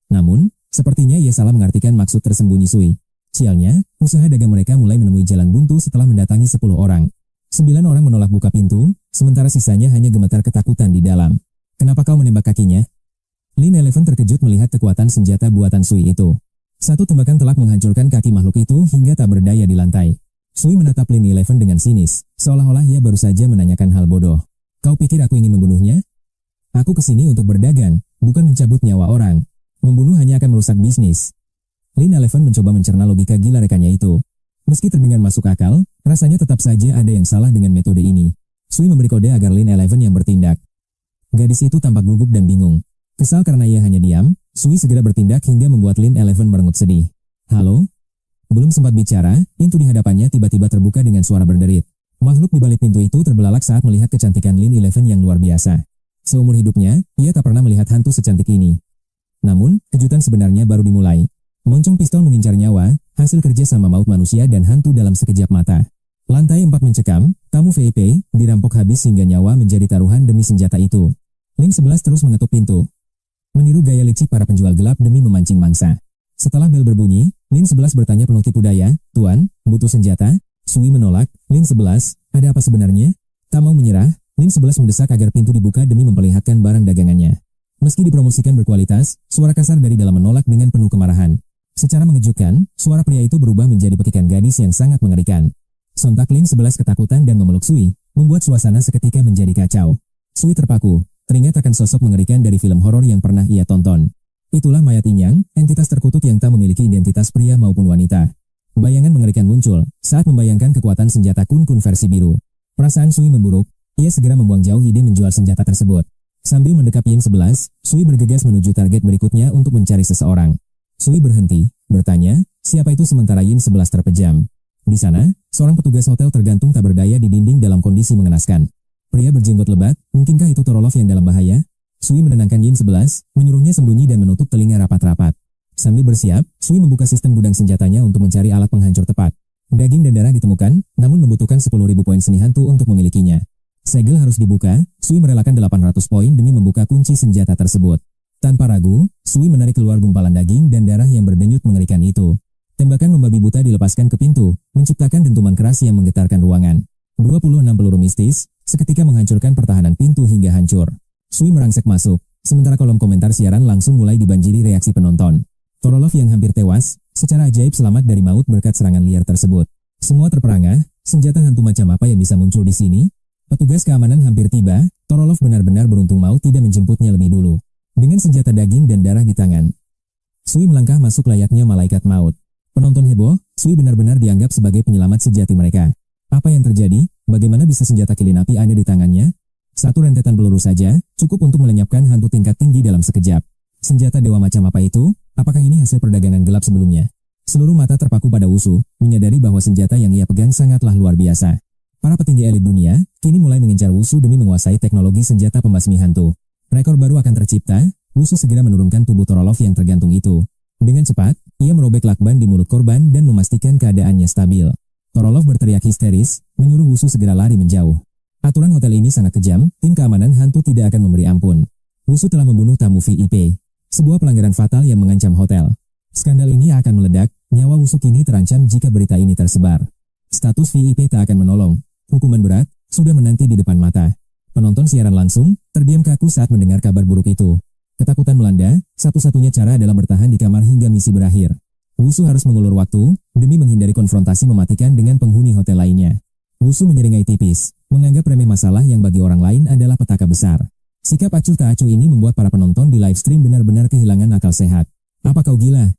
Namun, sepertinya ia salah mengartikan maksud tersembunyi Sui. Sialnya, usaha dagang mereka mulai menemui jalan buntu setelah mendatangi 10 orang. 9 orang menolak buka pintu, sementara sisanya hanya gemetar ketakutan di dalam. Kenapa kau menembak kakinya? Lin Eleven terkejut melihat kekuatan senjata buatan Sui itu. Satu tembakan telak menghancurkan kaki makhluk itu hingga tak berdaya di lantai. Sui menatap Lin Eleven dengan sinis, seolah-olah ia baru saja menanyakan hal bodoh. Kau pikir aku ingin membunuhnya? Aku kesini untuk berdagang, bukan mencabut nyawa orang. Membunuh hanya akan merusak bisnis. Lin Eleven mencoba mencerna logika gila rekannya itu. Meski terdengar masuk akal, rasanya tetap saja ada yang salah dengan metode ini. Sui memberi kode agar Lin Eleven yang bertindak. Gadis itu tampak gugup dan bingung. Kesal karena ia hanya diam, Sui segera bertindak hingga membuat Lin Eleven merengut sedih. Halo? Belum sempat bicara, pintu di hadapannya tiba-tiba terbuka dengan suara berderit. Makhluk di balik pintu itu terbelalak saat melihat kecantikan Lin Eleven yang luar biasa. Seumur hidupnya, ia tak pernah melihat hantu secantik ini. Namun, kejutan sebenarnya baru dimulai. Moncong pistol mengincar nyawa, hasil kerja sama maut manusia dan hantu dalam sekejap mata. Lantai 4 mencekam, tamu VIP dirampok habis hingga nyawa menjadi taruhan demi senjata itu. Lin 11 terus mengetuk pintu. Meniru gaya licik para penjual gelap demi memancing mangsa. Setelah bel berbunyi, Lin 11 bertanya penuh tipu daya, Tuan, butuh senjata? Sui menolak. Lin 11, ada apa sebenarnya? Tak mau menyerah, Lin 11 mendesak agar pintu dibuka demi memperlihatkan barang dagangannya. Meski dipromosikan berkualitas, suara kasar dari dalam menolak dengan penuh kemarahan. Secara mengejutkan, suara pria itu berubah menjadi pekikan gadis yang sangat mengerikan. Sontak Lin 11 ketakutan dan memeluk Sui, membuat suasana seketika menjadi kacau. Sui terpaku, teringat akan sosok mengerikan dari film horor yang pernah ia tonton. Itulah mayat Inyang, entitas terkutuk yang tak memiliki identitas pria maupun wanita. Bayangan mengerikan muncul saat membayangkan kekuatan senjata kun-kun versi biru. Perasaan Sui memburuk, ia segera membuang jauh ide menjual senjata tersebut. Sambil mendekap Yin 11, Sui bergegas menuju target berikutnya untuk mencari seseorang. Sui berhenti, bertanya, siapa itu sementara Yin 11 terpejam. Di sana, seorang petugas hotel tergantung tak berdaya di dinding dalam kondisi mengenaskan. Pria berjenggot lebat, mungkinkah itu Torolov yang dalam bahaya? Sui menenangkan Yin 11, menyuruhnya sembunyi dan menutup telinga rapat-rapat. Sambil bersiap, Sui membuka sistem gudang senjatanya untuk mencari alat penghancur tepat. Daging dan darah ditemukan, namun membutuhkan 10.000 poin seni hantu untuk memilikinya. Segel harus dibuka, Sui merelakan 800 poin demi membuka kunci senjata tersebut. Tanpa ragu, Sui menarik keluar gumpalan daging dan darah yang berdenyut mengerikan itu. Tembakan membabi buta dilepaskan ke pintu, menciptakan dentuman keras yang menggetarkan ruangan. 26 peluru mistis seketika menghancurkan pertahanan pintu hingga hancur. Sui merangsek masuk, sementara kolom komentar siaran langsung mulai dibanjiri reaksi penonton. Torolov yang hampir tewas, secara ajaib selamat dari maut berkat serangan liar tersebut. Semua terperangah, senjata hantu macam apa yang bisa muncul di sini? Petugas keamanan hampir tiba, Torolov benar-benar beruntung maut tidak menjemputnya lebih dulu. Dengan senjata daging dan darah di tangan, Sui melangkah masuk layaknya malaikat maut. Penonton heboh, Sui benar-benar dianggap sebagai penyelamat sejati mereka. Apa yang terjadi? Bagaimana bisa senjata kilin api ada di tangannya? Satu rentetan peluru saja, cukup untuk melenyapkan hantu tingkat tinggi dalam sekejap. Senjata dewa macam apa itu? Apakah ini hasil perdagangan gelap sebelumnya? Seluruh mata terpaku pada Wusu, menyadari bahwa senjata yang ia pegang sangatlah luar biasa. Para petinggi elit dunia, kini mulai mengincar Wusu demi menguasai teknologi senjata pembasmi hantu. Rekor baru akan tercipta, Wusu segera menurunkan tubuh Torolov yang tergantung itu. Dengan cepat, ia merobek lakban di mulut korban dan memastikan keadaannya stabil. Torolov berteriak histeris, menyuruh Wusu segera lari menjauh. Aturan hotel ini sangat kejam, tim keamanan hantu tidak akan memberi ampun. Wusu telah membunuh tamu VIP. Sebuah pelanggaran fatal yang mengancam hotel. Skandal ini akan meledak, nyawa Wusu kini terancam jika berita ini tersebar. Status VIP tak akan menolong. Hukuman berat, sudah menanti di depan mata. Penonton siaran langsung, terdiam kaku saat mendengar kabar buruk itu. Ketakutan melanda, satu-satunya cara adalah bertahan di kamar hingga misi berakhir. Wusu harus mengulur waktu, demi menghindari konfrontasi mematikan dengan penghuni hotel lainnya. Wusu menyeringai tipis, menganggap remeh masalah yang bagi orang lain adalah petaka besar. Sikap acuh tak acuh ini membuat para penonton di live stream benar-benar kehilangan akal sehat. Apa kau gila?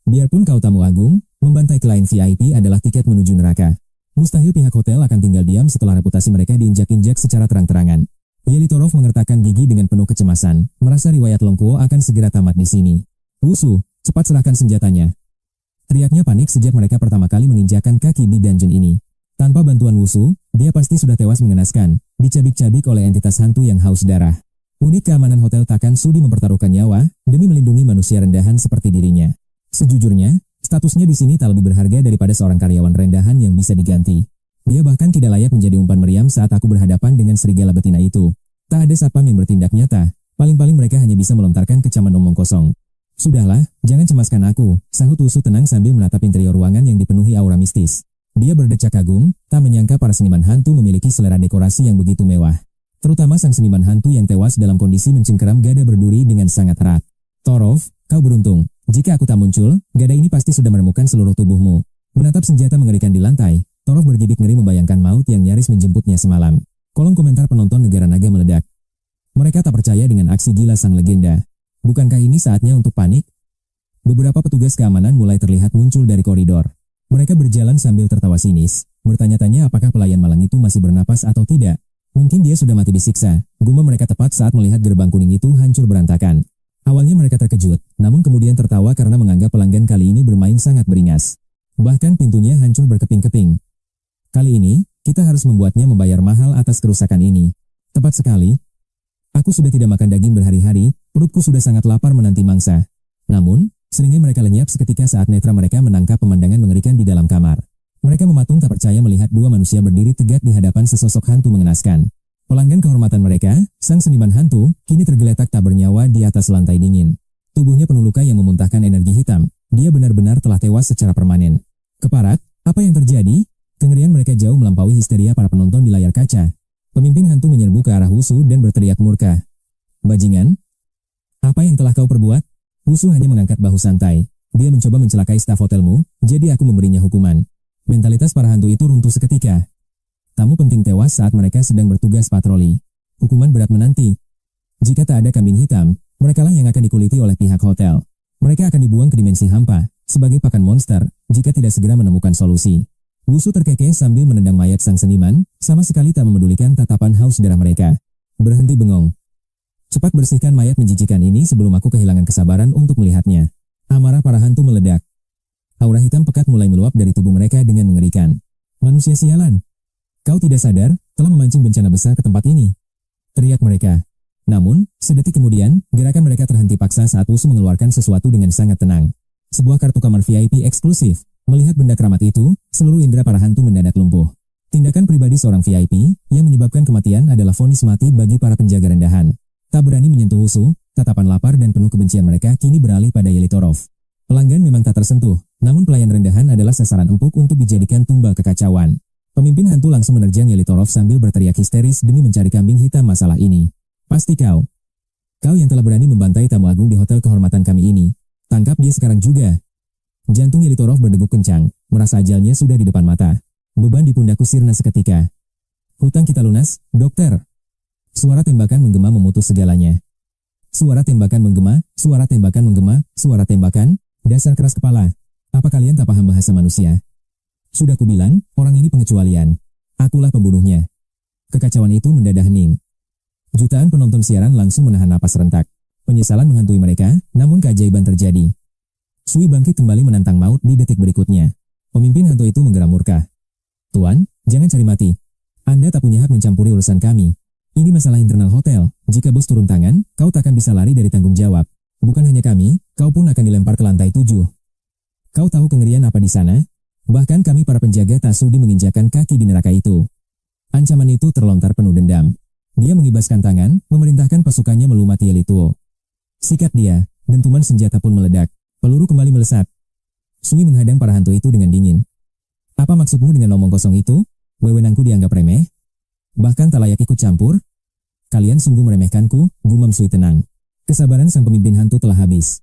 Biarpun kau tamu agung, membantai klien VIP adalah tiket menuju neraka. Mustahil pihak hotel akan tinggal diam setelah reputasi mereka diinjak-injak secara terang-terangan. Yelitorov mengertakkan gigi dengan penuh kecemasan, merasa riwayat Longkuo akan segera tamat di sini. Wusu, cepat serahkan senjatanya. Teriaknya panik sejak mereka pertama kali menginjakan kaki di dungeon ini. Tanpa bantuan Wusu, dia pasti sudah tewas mengenaskan, dicabik-cabik oleh entitas hantu yang haus darah. Unit keamanan hotel takkan sudi mempertaruhkan nyawa demi melindungi manusia rendahan seperti dirinya. Sejujurnya, statusnya di sini tak lebih berharga daripada seorang karyawan rendahan yang bisa diganti. Dia bahkan tidak layak menjadi umpan meriam saat aku berhadapan dengan serigala betina itu. Tak ada satpam yang bertindak nyata, paling-paling mereka hanya bisa melontarkan kecaman omong kosong. Sudahlah, jangan cemaskan aku, sahut Wusu tenang sambil menatap interior ruangan yang dipenuhi aura mistis. Dia berdecak kagum, tak menyangka para seniman hantu memiliki selera dekorasi yang begitu mewah. Terutama sang seniman hantu yang tewas dalam kondisi mencengkeram gada berduri dengan sangat erat. Torov, kau beruntung. Jika aku tak muncul, gada ini pasti sudah menemukan seluruh tubuhmu. Menatap senjata mengerikan di lantai, Torov bergidik ngeri membayangkan maut yang nyaris menjemputnya semalam. Kolom komentar penonton negara naga meledak. Mereka tak percaya dengan aksi gila sang legenda. Bukankah ini saatnya untuk panik? Beberapa petugas keamanan mulai terlihat muncul dari koridor. Mereka berjalan sambil tertawa sinis, bertanya-tanya apakah pelayan malang itu masih bernapas atau tidak. Mungkin dia sudah mati disiksa, gumam mereka tepat saat melihat gerbang kuning itu hancur berantakan. Awalnya mereka terkejut, namun kemudian tertawa karena menganggap pelanggan kali ini bermain sangat beringas. Bahkan pintunya hancur berkeping-keping. Kali ini, kita harus membuatnya membayar mahal atas kerusakan ini. Tepat sekali. Aku sudah tidak makan daging berhari-hari, perutku sudah sangat lapar menanti mangsa. Namun, seringnya mereka lenyap seketika saat netra mereka menangkap pemandangan mengerikan di dalam kamar. Mereka mematung tak percaya melihat dua manusia berdiri tegak di hadapan sesosok hantu mengenaskan. Pelanggan kehormatan mereka, sang seniman hantu, kini tergeletak tak bernyawa di atas lantai dingin. Tubuhnya penuh luka yang memuntahkan energi hitam. Dia benar-benar telah tewas secara permanen. Keparat, apa yang terjadi? Kengerian mereka jauh melampaui histeria para penonton di layar kaca. Pemimpin hantu menyerbu ke arah Wusu dan berteriak murka. Bajingan, apa yang telah kau perbuat? Wusu hanya mengangkat bahu santai. Dia mencoba mencelakai staf hotelmu, jadi aku memberinya hukuman. Mentalitas para hantu itu runtuh seketika. Tamu penting tewas saat mereka sedang bertugas patroli. Hukuman berat menanti. Jika tak ada kambing hitam, merekalah yang akan dikuliti oleh pihak hotel. Mereka akan dibuang ke dimensi hampa, sebagai pakan monster, jika tidak segera menemukan solusi. Wusu terkekeh sambil menendang mayat sang seniman, sama sekali tak memedulikan tatapan haus darah mereka. Berhenti bengong. Cepat bersihkan mayat menjijikan ini sebelum aku kehilangan kesabaran untuk melihatnya. Amarah para hantu meledak. Aura hitam pekat mulai meluap dari tubuh mereka dengan mengerikan. Manusia sialan. Kau tidak sadar, telah memancing bencana besar ke tempat ini. Teriak mereka. Namun, sedetik kemudian, gerakan mereka terhenti paksa saat Wusu mengeluarkan sesuatu dengan sangat tenang. Sebuah kartu kamar VIP eksklusif. Melihat benda keramat itu, seluruh indera para hantu mendadak lumpuh. Tindakan pribadi seorang VIP, yang menyebabkan kematian adalah vonis mati bagi para penjaga rendahan. Tak berani menyentuh Wusu, tatapan lapar dan penuh kebencian mereka kini beralih pada Yelitorov. Pelanggan memang tak tersentuh, namun pelayan rendahan adalah sasaran empuk untuk dijadikan tumbal kekacauan. Pemimpin hantu langsung menerjang Yelitorov sambil berteriak histeris demi mencari kambing hitam masalah ini. Pasti kau. Kau yang telah berani membantai tamu agung di hotel kehormatan kami ini. Tangkap dia sekarang juga. Jantung Yelitorov berdegup kencang, merasa ajalnya sudah di depan mata. Beban di pundakku sirna seketika. Hutang kita lunas, dokter. Suara tembakan menggema memutus segalanya. Suara tembakan menggema, suara tembakan menggema, suara tembakan. Dasar keras kepala. Apa kalian tak paham bahasa manusia? Sudah kubilang, orang ini pengecualian. Akulah pembunuhnya. Kekacauan itu mendadak hening. Jutaan penonton siaran langsung menahan napas rentak. Penyesalan menghantui mereka, namun keajaiban terjadi. Sui bangkit kembali menantang maut di detik berikutnya. Pemimpin hantu itu menggeram murka. Tuan, jangan cari mati. Anda tak punya hak mencampuri urusan kami. Ini masalah internal hotel. Jika bos turun tangan, kau takkan bisa lari dari tanggung jawab. Bukan hanya kami, kau pun akan dilempar ke lantai 7. Kau tahu kengerian apa di sana? Bahkan kami para penjaga tak sudi menginjakan kaki di neraka itu. Ancaman itu terlontar penuh dendam. Dia mengibaskan tangan, memerintahkan pasukannya melumati Yelituo. Sikat dia, dentuman senjata pun meledak. Peluru kembali melesat. Sui menghadang para hantu itu dengan dingin. Apa maksudmu dengan omong kosong itu? Wewenangku dianggap remeh? Bahkan tak layak ikut campur? Kalian sungguh meremehkanku, gumam Sui tenang. Kesabaran sang pemimpin hantu telah habis.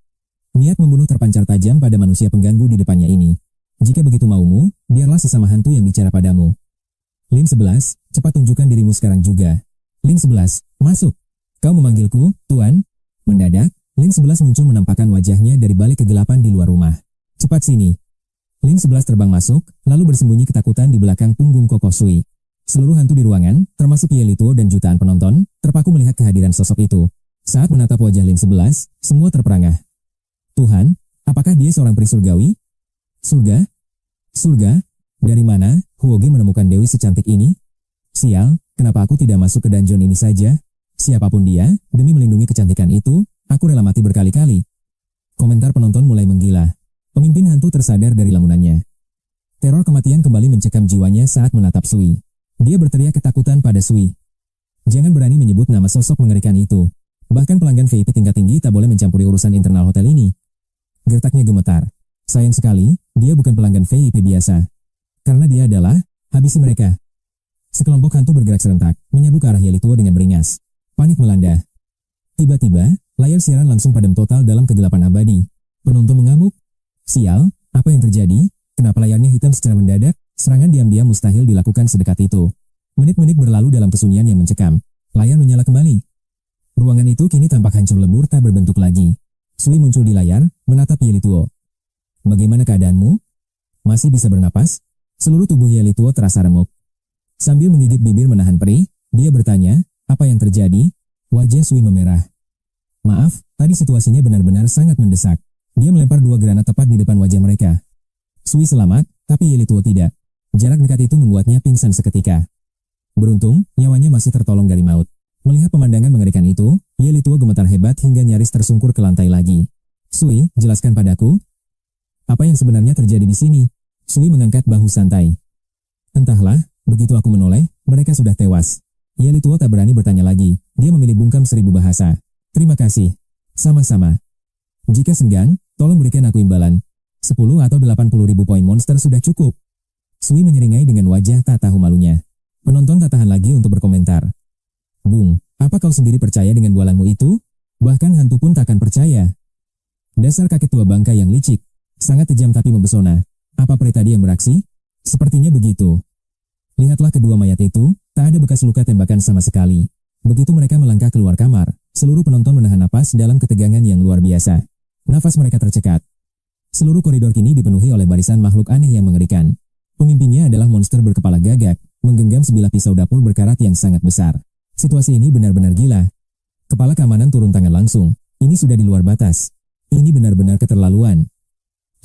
Niat membunuh terpancar tajam pada manusia pengganggu di depannya ini. Jika begitu maumu, biarlah sesama hantu yang bicara padamu. Lin 11, cepat tunjukkan dirimu sekarang juga. Lin 11, masuk. Kau memanggilku, Tuan? Mendadak, Lin 11 muncul menampakkan wajahnya dari balik kegelapan di luar rumah. Cepat sini. Lin 11 terbang masuk, lalu bersembunyi ketakutan di belakang punggung Koko Sui. Seluruh hantu di ruangan, termasuk Yelituo dan jutaan penonton, terpaku melihat kehadiran sosok itu. Saat menatap wajah Lin 11, semua terperangah. Tuhan, apakah dia seorang peri surgawi? Surga? Surga? Dari mana Huoge menemukan Dewi secantik ini? Sial, kenapa aku tidak masuk ke dungeon ini saja? Siapapun dia, demi melindungi kecantikan itu, aku rela mati berkali-kali. Komentar penonton mulai menggila. Pemimpin hantu tersadar dari lamunannya. Teror kematian kembali mencekam jiwanya saat menatap Sui. Dia berteriak ketakutan pada Sui. Jangan berani menyebut nama sosok mengerikan itu. Bahkan pelanggan VIP tingkat tinggi tak boleh mencampuri urusan internal hotel ini. Gertaknya gemetar. Sayang sekali, dia bukan pelanggan VIP biasa. Karena dia adalah, habisi mereka. Sekelompok hantu bergerak serentak, menyabuk ke arah Yelituo dengan beringas. Panik melanda. Tiba-tiba, layar siaran langsung padam total dalam kegelapan abadi. Penonton mengamuk. Sial, apa yang terjadi? Kenapa layarnya hitam secara mendadak? Serangan diam-diam mustahil dilakukan sedekat itu. Menit-menit berlalu dalam kesunyian yang mencekam. Layar menyala kembali. Ruangan itu kini tampak hancur lebur tak berbentuk lagi. Sui muncul di layar, menatap Yelituo. Bagaimana keadaanmu? Masih bisa bernapas? Seluruh tubuh Yelituo terasa remuk. Sambil menggigit bibir menahan perih, dia bertanya, apa yang terjadi? Wajah Sui memerah. Maaf, tadi situasinya benar-benar sangat mendesak. Dia melempar 2 granat tepat di depan wajah mereka. Sui selamat, tapi Yelituo tidak. Jarak dekat itu membuatnya pingsan seketika. Beruntung, nyawanya masih tertolong dari maut. Melihat pemandangan mengerikan itu, Yelituo gemetar hebat hingga nyaris tersungkur ke lantai lagi. Sui, jelaskan padaku. Apa yang sebenarnya terjadi di sini? Sui mengangkat bahu santai. Entahlah, begitu aku menoleh, mereka sudah tewas. Yelituo tak berani bertanya lagi, dia memilih bungkam 1000 bahasa. Terima kasih. Sama-sama. Jika senggang, tolong berikan aku imbalan. 10 atau 80.000 poin monster sudah cukup. Sui menyeringai dengan wajah tak tahu malunya. Penonton tak tahan lagi untuk berkomentar. Bung, apa kau sendiri percaya dengan bualanmu itu? Bahkan hantu pun tak akan percaya. Dasar kakek tua bangka yang licik. Sangat kejam tapi mempesona. Apa peri tadi yang beraksi? Sepertinya begitu. Lihatlah kedua mayat itu, tak ada bekas luka tembakan sama sekali. Begitu mereka melangkah keluar kamar, seluruh penonton menahan napas dalam ketegangan yang luar biasa. Nafas mereka tercekat. Seluruh koridor kini dipenuhi oleh barisan makhluk aneh yang mengerikan. Pemimpinnya adalah monster berkepala gagak, menggenggam sebilah pisau dapur berkarat yang sangat besar. Situasi ini benar-benar gila. Kepala keamanan turun tangan langsung. Ini sudah di luar batas. Ini benar-benar keterlaluan.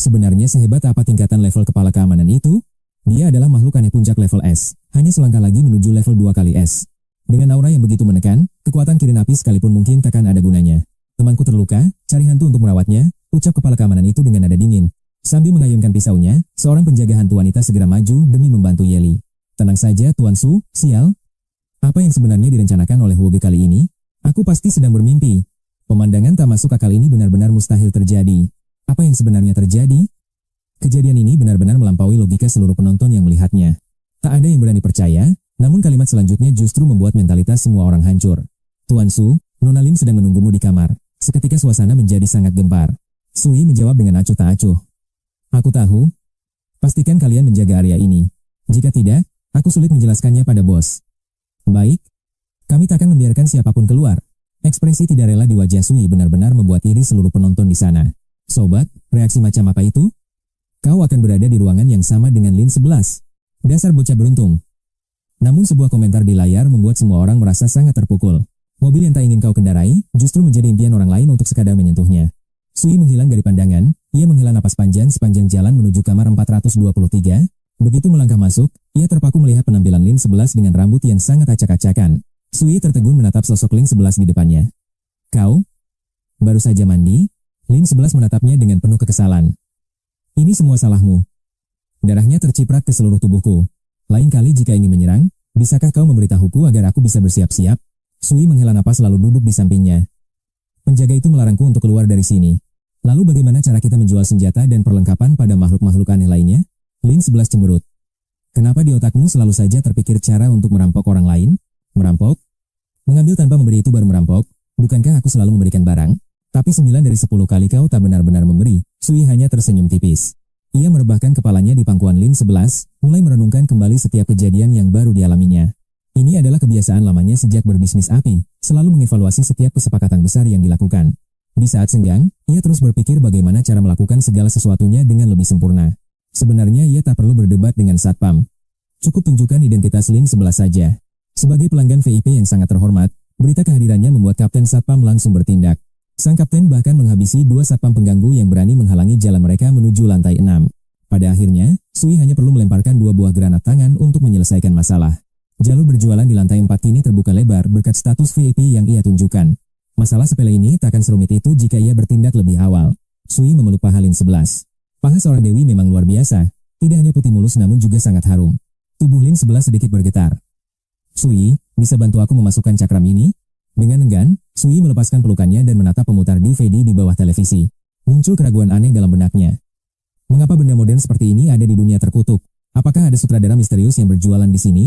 Sebenarnya sehebat apa tingkatan level kepala keamanan itu? Dia adalah makhluk aneh puncak level S. Hanya selangkah lagi menuju level 2 kali S. Dengan aura yang begitu menekan, kekuatan kirin api sekalipun mungkin takkan ada gunanya. Temanku terluka, cari hantu untuk merawatnya, ucap kepala keamanan itu dengan nada dingin. Sambil mengayunkan pisaunya, seorang penjaga hantu wanita segera maju demi membantu Yeli. Tenang saja, Tuan Su, sial. Apa yang sebenarnya direncanakan oleh Huoge kali ini? Aku pasti sedang bermimpi. Pemandangan tak masuk akal ini benar-benar mustahil terjadi. Apa yang sebenarnya terjadi? Kejadian ini benar-benar melampaui logika seluruh penonton yang melihatnya. Tak ada yang berani percaya, namun kalimat selanjutnya justru membuat mentalitas semua orang hancur. Tuan Su, Nona Lin sedang menunggumu di kamar. Seketika suasana menjadi sangat gempar. Sui menjawab dengan acuh tak acuh. Aku tahu. Pastikan kalian menjaga area ini. Jika tidak, aku sulit menjelaskannya pada bos. Baik. Kami takkan membiarkan siapapun keluar. Ekspresi tidak rela di wajah Sui benar-benar membuat iri seluruh penonton di sana. Sobat, reaksi macam apa itu? Kau akan berada di ruangan yang sama dengan Lin 11. Dasar bocah beruntung. Namun sebuah komentar di layar membuat semua orang merasa sangat terpukul. Mobil yang tak ingin kau kendarai justru menjadi impian orang lain untuk sekadar menyentuhnya. Sui menghilang dari pandangan, ia menghela napas panjang sepanjang jalan menuju kamar 423. Begitu melangkah masuk, ia terpaku melihat penampilan Lin 11 dengan rambut yang sangat acak-acakan. Sui tertegun menatap sosok Lin 11 di depannya. Kau? Baru saja mandi? Lin 11 menatapnya dengan penuh kekesalan. Ini semua salahmu. Darahnya terciprat ke seluruh tubuhku. Lain kali jika ingin menyerang, bisakah kau memberitahuku agar aku bisa bersiap-siap? Sui menghela napas lalu duduk di sampingnya. Penjaga itu melarangku untuk keluar dari sini. Lalu bagaimana cara kita menjual senjata dan perlengkapan pada makhluk-makhluk aneh lainnya? Lin 11 cemberut. Kenapa di otakmu selalu saja terpikir cara untuk merampok orang lain? Merampok? Mengambil tanpa memberi itu baru merampok. Bukankah aku selalu memberikan barang? Tapi 9 dari 10 kali kau tak benar-benar memberi. Sui hanya tersenyum tipis. Ia merebahkan kepalanya di pangkuan Lin 11, mulai merenungkan kembali setiap kejadian yang baru dialaminya. Ini adalah kebiasaan lamanya sejak berbisnis api, selalu mengevaluasi setiap kesepakatan besar yang dilakukan. Di saat senggang, ia terus berpikir bagaimana cara melakukan segala sesuatunya dengan lebih sempurna. Sebenarnya ia tak perlu berdebat dengan Satpam. Cukup tunjukkan identitas Lin 11 saja. Sebagai pelanggan VIP yang sangat terhormat, berita kehadirannya membuat Kapten Satpam langsung bertindak. Sang kapten bahkan menghabisi 2 satpam pengganggu yang berani menghalangi jalan mereka menuju lantai 6. Pada akhirnya, Sui hanya perlu melemparkan 2 buah granat tangan untuk menyelesaikan masalah. Jalur berjualan di lantai 4 kini terbuka lebar berkat status VIP yang ia tunjukkan. Masalah sepele ini takkan serumit itu jika ia bertindak lebih awal. Sui memeluk paha Lin 11. Paha seorang dewi memang luar biasa. Tidak hanya putih mulus namun juga sangat harum. Tubuh Lin 11 sedikit bergetar. Sui, bisa bantu aku memasukkan cakram ini? Dengan enggan, Sui melepaskan pelukannya dan menatap pemutar DVD di bawah televisi. Muncul keraguan aneh dalam benaknya. Mengapa benda modern seperti ini ada di dunia terkutuk? Apakah ada sutradara misterius yang berjualan di sini?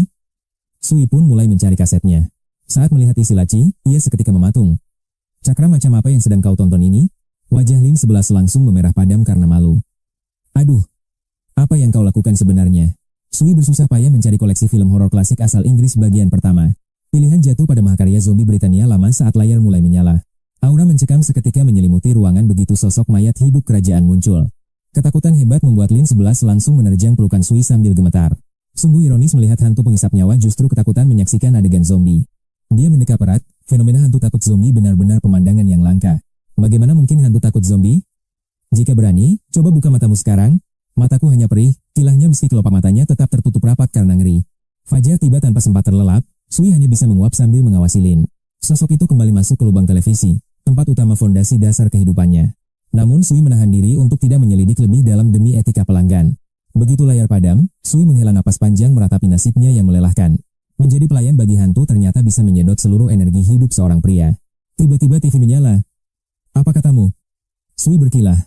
Sui pun mulai mencari kasetnya. Saat melihat isi laci, ia seketika mematung. Cakram macam apa yang sedang kau tonton ini? Wajah Lin 11 langsung memerah padam karena malu. Aduh, apa yang kau lakukan sebenarnya? Sui bersusah payah mencari koleksi film horor klasik asal Inggris bagian pertama. Pilihan jatuh pada mahakarya zombie Britania lama saat layar mulai menyala. Aura mencekam seketika menyelimuti ruangan begitu sosok mayat hidup kerajaan muncul. Ketakutan hebat membuat Lin 11 langsung menerjang pelukan Sui sambil gemetar. Sungguh ironis melihat hantu pengisap nyawa justru ketakutan menyaksikan adegan zombie. Dia mendekap erat, fenomena hantu takut zombie benar-benar pemandangan yang langka. Bagaimana mungkin hantu takut zombie? Jika berani, coba buka matamu sekarang. Mataku hanya perih, kilahnya besi kelopak matanya tetap tertutup rapat karena ngeri. Fajar tiba tanpa sempat terlelap. Sui hanya bisa menguap sambil mengawasi Lin. Sosok itu kembali masuk ke lubang televisi, tempat utama fondasi dasar kehidupannya. Namun Sui menahan diri untuk tidak menyelidik lebih dalam demi etika pelanggan. Begitu layar padam, Sui menghela napas panjang meratapi nasibnya yang melelahkan. Menjadi pelayan bagi hantu ternyata bisa menyedot seluruh energi hidup seorang pria. Tiba-tiba TV menyala. Apa katamu? Sui berkilah.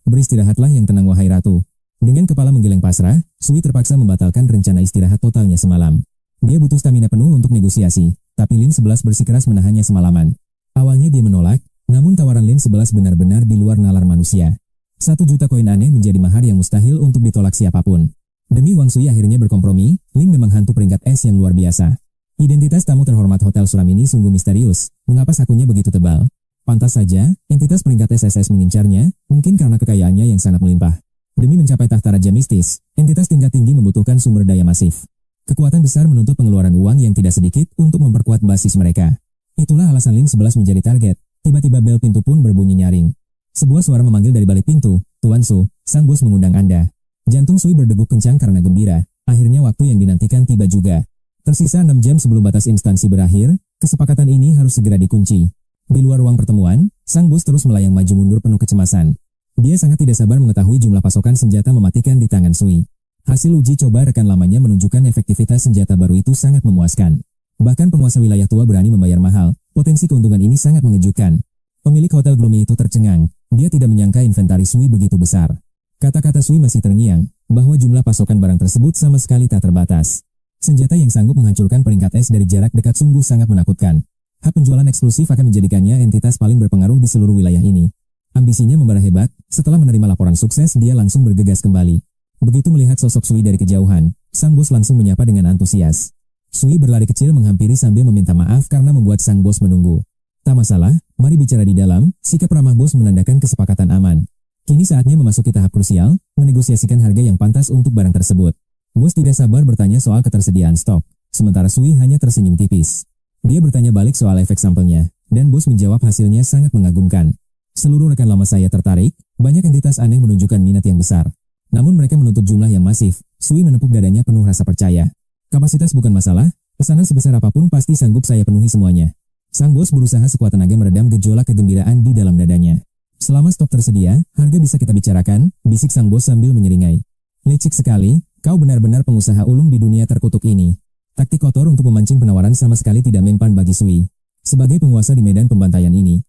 Beristirahatlah yang tenang wahai ratu. Dengan kepala menggeleng pasrah, Sui terpaksa membatalkan rencana istirahat totalnya semalam. Dia butuh stamina penuh untuk negosiasi, tapi Lin 11 bersikeras menahannya semalaman. Awalnya dia menolak, namun tawaran Lin 11 benar-benar di luar nalar manusia. 1 juta koin aneh menjadi mahar yang mustahil untuk ditolak siapapun. Demi uang Sui akhirnya berkompromi, Lin memang hantu peringkat S yang luar biasa. Identitas tamu terhormat Hotel Suram ini sungguh misterius, mengapa sakunya begitu tebal? Pantas saja, entitas peringkat SSS mengincarnya, mungkin karena kekayaannya yang sangat melimpah. Demi mencapai tahta raja mistis, entitas tingkat tinggi membutuhkan sumber daya masif. Kekuatan besar menuntut pengeluaran uang yang tidak sedikit untuk memperkuat basis mereka. Itulah alasan Lin 11 menjadi target. Tiba-tiba bel pintu pun berbunyi nyaring. Sebuah suara memanggil dari balik pintu, Tuan Su, sang bos mengundang Anda. Jantung Sui berdegup kencang karena gembira. Akhirnya waktu yang dinantikan tiba juga. Tersisa 6 jam sebelum batas instansi berakhir, kesepakatan ini harus segera dikunci. Di luar ruang pertemuan, sang bos terus melayang maju mundur penuh kecemasan. Dia sangat tidak sabar mengetahui jumlah pasokan senjata mematikan di tangan Sui. Hasil uji coba rekan lamanya menunjukkan efektivitas senjata baru itu sangat memuaskan. Bahkan penguasa wilayah tua berani membayar mahal, potensi keuntungan ini sangat mengejutkan. Pemilik hotel Gloomy itu tercengang, dia tidak menyangka inventaris Sui begitu besar. Kata-kata Sui masih terngiang, bahwa jumlah pasokan barang tersebut sama sekali tak terbatas. Senjata yang sanggup menghancurkan peringkat es dari jarak dekat sungguh sangat menakutkan. Hak penjualan eksklusif akan menjadikannya entitas paling berpengaruh di seluruh wilayah ini. Ambisinya membara hebat, setelah menerima laporan sukses dia langsung bergegas kembali. Begitu melihat sosok Sui dari kejauhan, sang bos langsung menyapa dengan antusias. Sui berlari kecil menghampiri sambil meminta maaf karena membuat sang bos menunggu. Tak masalah, mari bicara di dalam, sikap ramah bos menandakan kesepakatan aman. Kini saatnya memasuki tahap krusial, menegosiasikan harga yang pantas untuk barang tersebut. Bos tidak sabar bertanya soal ketersediaan stok, sementara Sui hanya tersenyum tipis. Dia bertanya balik soal efek sampelnya, dan bos menjawab hasilnya sangat mengagumkan. Seluruh rekan lama saya tertarik, banyak entitas aneh menunjukkan minat yang besar. Namun mereka menuntut jumlah yang masif. Sui menepuk dadanya penuh rasa percaya. Kapasitas bukan masalah, pesanan sebesar apapun pasti sanggup saya penuhi semuanya. Sang bos berusaha sekuat tenaga meredam gejolak kegembiraan di dalam dadanya. Selama stok tersedia, harga bisa kita bicarakan, bisik sang bos sambil menyeringai. Licik sekali, kau benar-benar pengusaha ulung di dunia terkutuk ini. Taktik kotor untuk memancing penawaran sama sekali tidak mempan bagi Sui. Sebagai penguasa di medan pembantaian ini,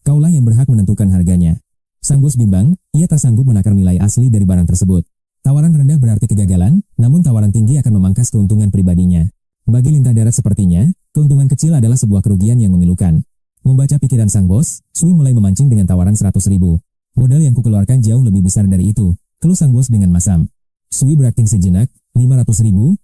kaulah yang berhak menentukan harganya. Sang bos bimbang, ia tak sanggup menakar nilai asli dari barang tersebut. Tawaran rendah berarti kegagalan, namun tawaran tinggi akan memangkas keuntungan pribadinya. Bagi lintah darat sepertinya, keuntungan kecil adalah sebuah kerugian yang memilukan. Membaca pikiran sang bos, Sui mulai memancing dengan tawaran 100.000. Modal yang kukeluarkan jauh lebih besar dari itu, keluh sang bos dengan masam. Sui berakting sejenak, 500.000?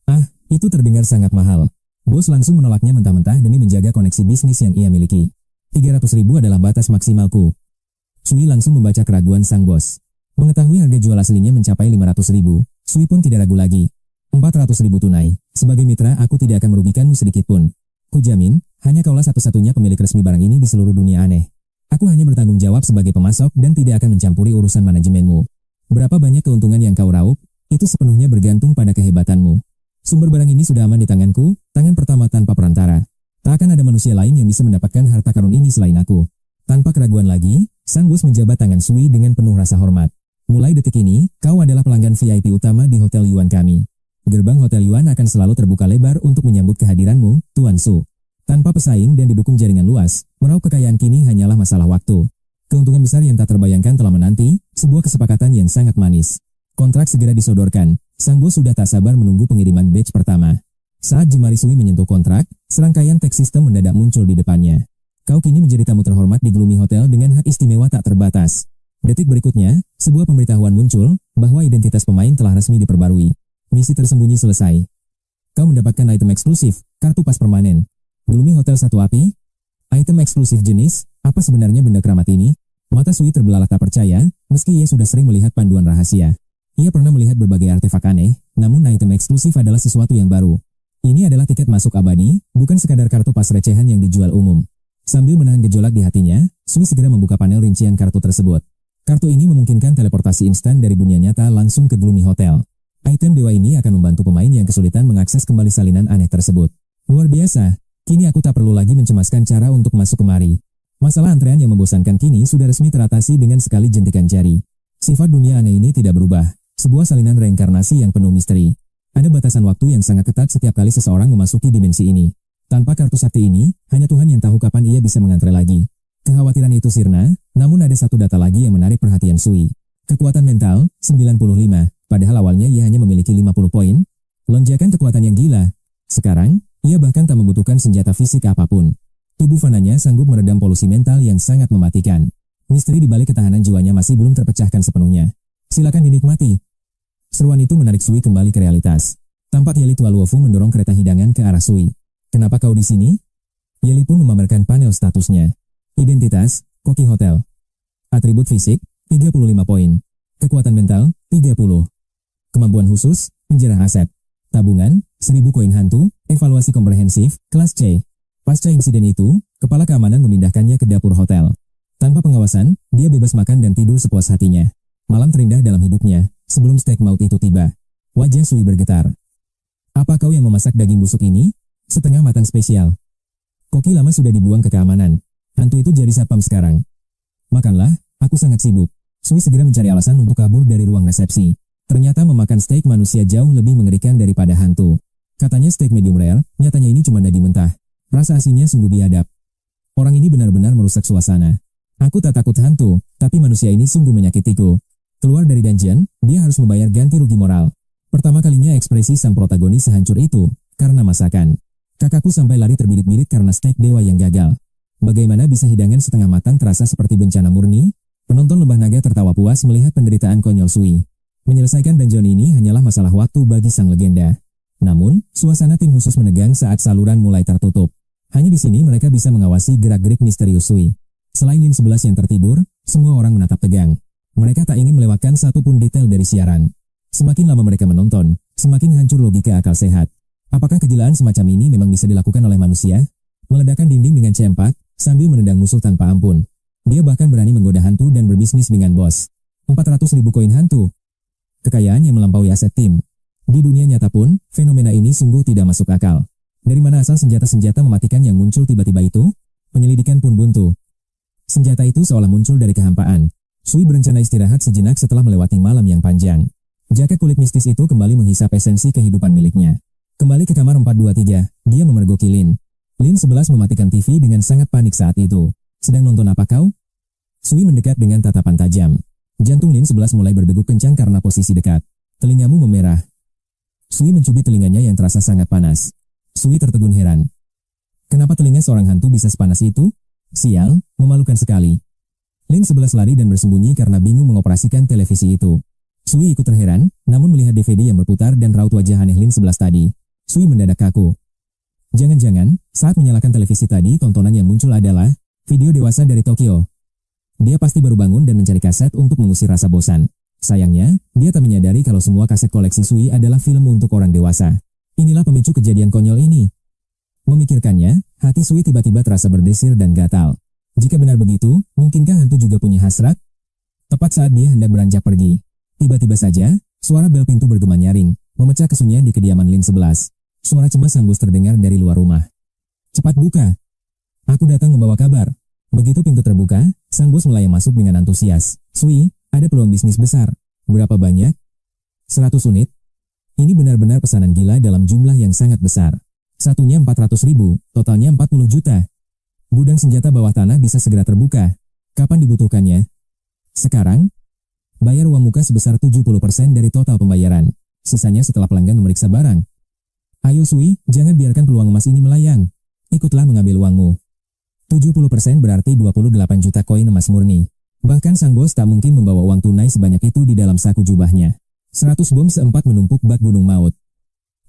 Ah, itu terdengar sangat mahal. Bos langsung menolaknya mentah-mentah demi menjaga koneksi bisnis yang ia miliki. 300.000 adalah batas maksimalku. Sui langsung membaca keraguan sang bos. Mengetahui harga jual aslinya mencapai 500.000, Sui pun tidak ragu lagi. 400.000 tunai. Sebagai mitra aku tidak akan merugikanmu sedikit pun. Kujamin, hanya kaulah satu-satunya pemilik resmi barang ini di seluruh dunia aneh. Aku hanya bertanggung jawab sebagai pemasok dan tidak akan mencampuri urusan manajemenmu. Berapa banyak keuntungan yang kau raup, itu sepenuhnya bergantung pada kehebatanmu. Sumber barang ini sudah aman di tanganku, tangan pertama tanpa perantara. Tak akan ada manusia lain yang bisa mendapatkan harta karun ini selain aku. Tanpa keraguan lagi, sang bos menjabat tangan Sui dengan penuh rasa hormat. Mulai detik ini, kau adalah pelanggan VIP utama di Hotel Yuan kami. Gerbang Hotel Yuan akan selalu terbuka lebar untuk menyambut kehadiranmu, Tuan Su. Tanpa pesaing dan didukung jaringan luas, meraup kekayaan kini hanyalah masalah waktu. Keuntungan besar yang tak terbayangkan telah menanti, sebuah kesepakatan yang sangat manis. Kontrak segera disodorkan, sang bos sudah tak sabar menunggu pengiriman batch pertama. Saat jemari Sui menyentuh kontrak, serangkaian teks sistem mendadak muncul di depannya. Kau kini menjadi tamu terhormat di Gloomy Hotel dengan hak istimewa tak terbatas. Detik berikutnya, sebuah pemberitahuan muncul, bahwa identitas pemain telah resmi diperbarui. Misi tersembunyi selesai. Kau mendapatkan item eksklusif, kartu pas permanen. Gloomy Hotel Satu Api? Item eksklusif jenis, apa sebenarnya benda keramat ini? Mata Sui terbelalak tak percaya, meski ia sudah sering melihat panduan rahasia. Ia pernah melihat berbagai artefak aneh, namun item eksklusif adalah sesuatu yang baru. Ini adalah tiket masuk abadi, bukan sekadar kartu pas recehan yang dijual umum. Sambil menahan gejolak di hatinya, Sui segera membuka panel rincian kartu tersebut. Kartu ini memungkinkan teleportasi instan dari dunia nyata langsung ke Gloomy Hotel. Item dewa ini akan membantu pemain yang kesulitan mengakses kembali salinan aneh tersebut. Luar biasa, kini aku tak perlu lagi mencemaskan cara untuk masuk kemari. Masalah antrean yang membosankan kini sudah resmi teratasi dengan sekali jentikan jari. Sifat dunia aneh ini tidak berubah, sebuah salinan reinkarnasi yang penuh misteri. Ada batasan waktu yang sangat ketat setiap kali seseorang memasuki dimensi ini. Tanpa kartu sakti ini, hanya Tuhan yang tahu kapan ia bisa mengantre lagi. Kekhawatiran itu sirna, namun ada satu data lagi yang menarik perhatian Sui. Kekuatan mental, 95, padahal awalnya ia hanya memiliki 50 poin. Lonjakan kekuatan yang gila. Sekarang, ia bahkan tak membutuhkan senjata fisik apapun. Tubuh fananya sanggup meredam polusi mental yang sangat mematikan. Misteri di balik ketahanan jiwanya masih belum terpecahkan sepenuhnya. Silakan dinikmati. Seruan itu menarik Sui kembali ke realitas. Tampak Yeli Tua Luofu mendorong kereta hidangan ke arah Sui. Kenapa kau di sini? Yeli pun memamerkan panel statusnya. Identitas, Koki Hotel. Atribut fisik, 35 poin. Kekuatan mental, 30. Kemampuan khusus, penjara aset. Tabungan, 1000 koin hantu, evaluasi komprehensif, kelas C. Pasca insiden itu, kepala keamanan memindahkannya ke dapur hotel. Tanpa pengawasan, dia bebas makan dan tidur sepuas hatinya. Malam terindah dalam hidupnya, sebelum steak maut itu tiba. Wajah Sui bergetar. Apa kau yang memasak daging busuk ini? Setengah matang spesial. Koki lama sudah dibuang ke keamanan. Hantu itu jadi satpam sekarang. Makanlah, aku sangat sibuk. Sui segera mencari alasan untuk kabur dari ruang resepsi. Ternyata memakan steak manusia jauh lebih mengerikan daripada hantu. Katanya steak medium rare, nyatanya ini cuma daging mentah. Rasa asinnya sungguh biadab. Orang ini benar-benar merusak suasana. Aku tak takut hantu, tapi manusia ini sungguh menyakitiku. Keluar dari dungeon, dia harus membayar ganti rugi moral. Pertama kalinya ekspresi sang protagonis sehancur itu, karena masakan. Kakakku sampai lari terbirit-birit karena steak dewa yang gagal. Bagaimana bisa hidangan setengah matang terasa seperti bencana murni? Penonton Lembah Naga tertawa puas melihat penderitaan konyol Sui. Menyelesaikan dungeon ini hanyalah masalah waktu bagi sang legenda. Namun, suasana tim khusus menegang saat saluran mulai tertutup. Hanya di sini mereka bisa mengawasi gerak-gerik misterius Sui. Selain Lin 11 yang tertidur, semua orang menatap tegang. Mereka tak ingin melewatkan satupun detail dari siaran. Semakin lama mereka menonton, semakin hancur logika akal sehat. Apakah kegilaan semacam ini memang bisa dilakukan oleh manusia? Meledakkan dinding dengan cempak, sambil menendang musuh tanpa ampun. Dia bahkan berani menggoda hantu dan berbisnis dengan bos. 400.000 koin hantu. Kekayaan yang melampaui aset tim. Di dunia nyata pun, fenomena ini sungguh tidak masuk akal. Dari mana asal senjata-senjata mematikan yang muncul tiba-tiba itu? Penyelidikan pun buntu. Senjata itu seolah muncul dari kehampaan. Sui berencana istirahat sejenak setelah melewati malam yang panjang. Jaket kulit mistis itu kembali menghisap esensi kehidupan miliknya. Kembali ke kamar 423, dia memergoki Lin. Lin 11 mematikan TV dengan sangat panik saat itu. Sedang nonton apa kau? Sui mendekat dengan tatapan tajam. Jantung Lin 11 mulai berdegup kencang karena posisi dekat. Telingamu memerah. Sui mencubit telinganya yang terasa sangat panas. Sui tertegun heran. Kenapa telinga seorang hantu bisa sepanas itu? Sial, memalukan sekali. Lin 11 lari dan bersembunyi karena bingung mengoperasikan televisi itu. Sui ikut terheran, namun melihat DVD yang berputar dan raut wajah aneh Lin 11 tadi. Sui mendadak kaku. Jangan-jangan, saat menyalakan televisi tadi, tontonan yang muncul adalah video dewasa dari Tokyo. Dia pasti baru bangun dan mencari kaset untuk mengusir rasa bosan. Sayangnya, dia tak menyadari kalau semua kaset koleksi Sui adalah film untuk orang dewasa. Inilah pemicu kejadian konyol ini. Memikirkannya, hati Sui tiba-tiba terasa berdesir dan gatal. Jika benar begitu, mungkinkah hantu juga punya hasrat? Tepat saat dia hendak beranjak pergi. Tiba-tiba saja, suara bel pintu bergema nyaring, memecah kesunyian di kediaman Lin 11. Suara cemas sang bos terdengar dari luar rumah. Cepat buka. Aku datang membawa kabar. Begitu pintu terbuka, sang bos melayang masuk dengan antusias. Sui, ada peluang bisnis besar. Berapa banyak? 100 unit. Ini benar-benar pesanan gila dalam jumlah yang sangat besar. Satunya 400.000, totalnya 40 juta. Gudang senjata bawah tanah bisa segera terbuka. Kapan dibutuhkannya? Sekarang? Bayar uang muka sebesar 70% dari total pembayaran. Sisanya setelah pelanggan memeriksa barang. Ayo Sui, jangan biarkan peluang emas ini melayang. Ikutlah mengambil uangmu. 70% berarti 28 juta koin emas murni. Bahkan sang bos tak mungkin membawa uang tunai sebanyak itu di dalam saku jubahnya. 100 bom seempat menumpuk bak gunung maut.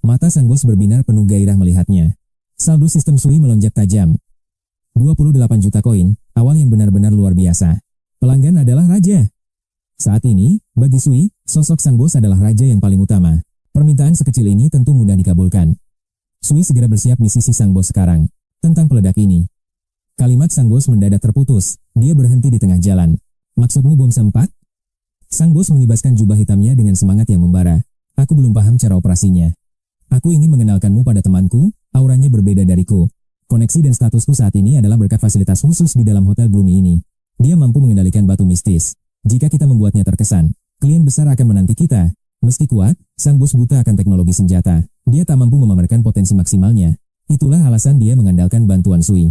Mata sang bos berbinar penuh gairah melihatnya. Saldo sistem Sui melonjak tajam. 28 juta koin, awal yang benar-benar luar biasa. Pelanggan adalah raja. Saat ini, bagi Sui, sosok sang bos adalah raja yang paling utama. Permintaan sekecil ini tentu mudah dikabulkan. Sui segera bersiap di sisi sang bos sekarang. Tentang peledak ini. Kalimat sang bos mendadak terputus. Dia berhenti di tengah jalan. Maksudmu bom sempat? Sang bos mengibaskan jubah hitamnya dengan semangat yang membara. Aku belum paham cara operasinya. Aku ingin mengenalkanmu pada temanku, auranya berbeda dariku. Koneksi dan statusku saat ini adalah berkat fasilitas khusus di dalam hotel Gloomy ini. Dia mampu mengendalikan batu mistis. Jika kita membuatnya terkesan, klien besar akan menanti kita. Meski kuat, sang bos buta akan teknologi senjata. Dia tak mampu memamerkan potensi maksimalnya. Itulah alasan dia mengandalkan bantuan Sui.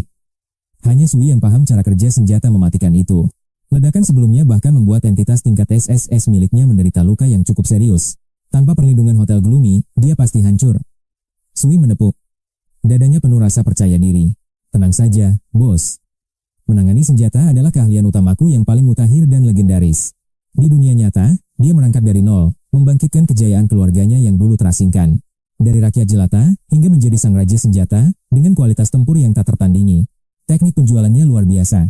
Hanya Sui yang paham cara kerja senjata mematikan itu. Ledakan sebelumnya bahkan membuat entitas tingkat SSS miliknya menderita luka yang cukup serius. Tanpa perlindungan hotel Gloomy, dia pasti hancur. Sui menepuk. Dadanya penuh rasa percaya diri. Tenang saja, bos. Menangani senjata adalah keahlian utamaku yang paling mutakhir dan legendaris. Di dunia nyata, dia merangkak dari nol, membangkitkan kejayaan keluarganya yang dulu terasingkan. Dari rakyat jelata, hingga menjadi sang raja senjata, dengan kualitas tempur yang tak tertandingi. Teknik penjualannya luar biasa.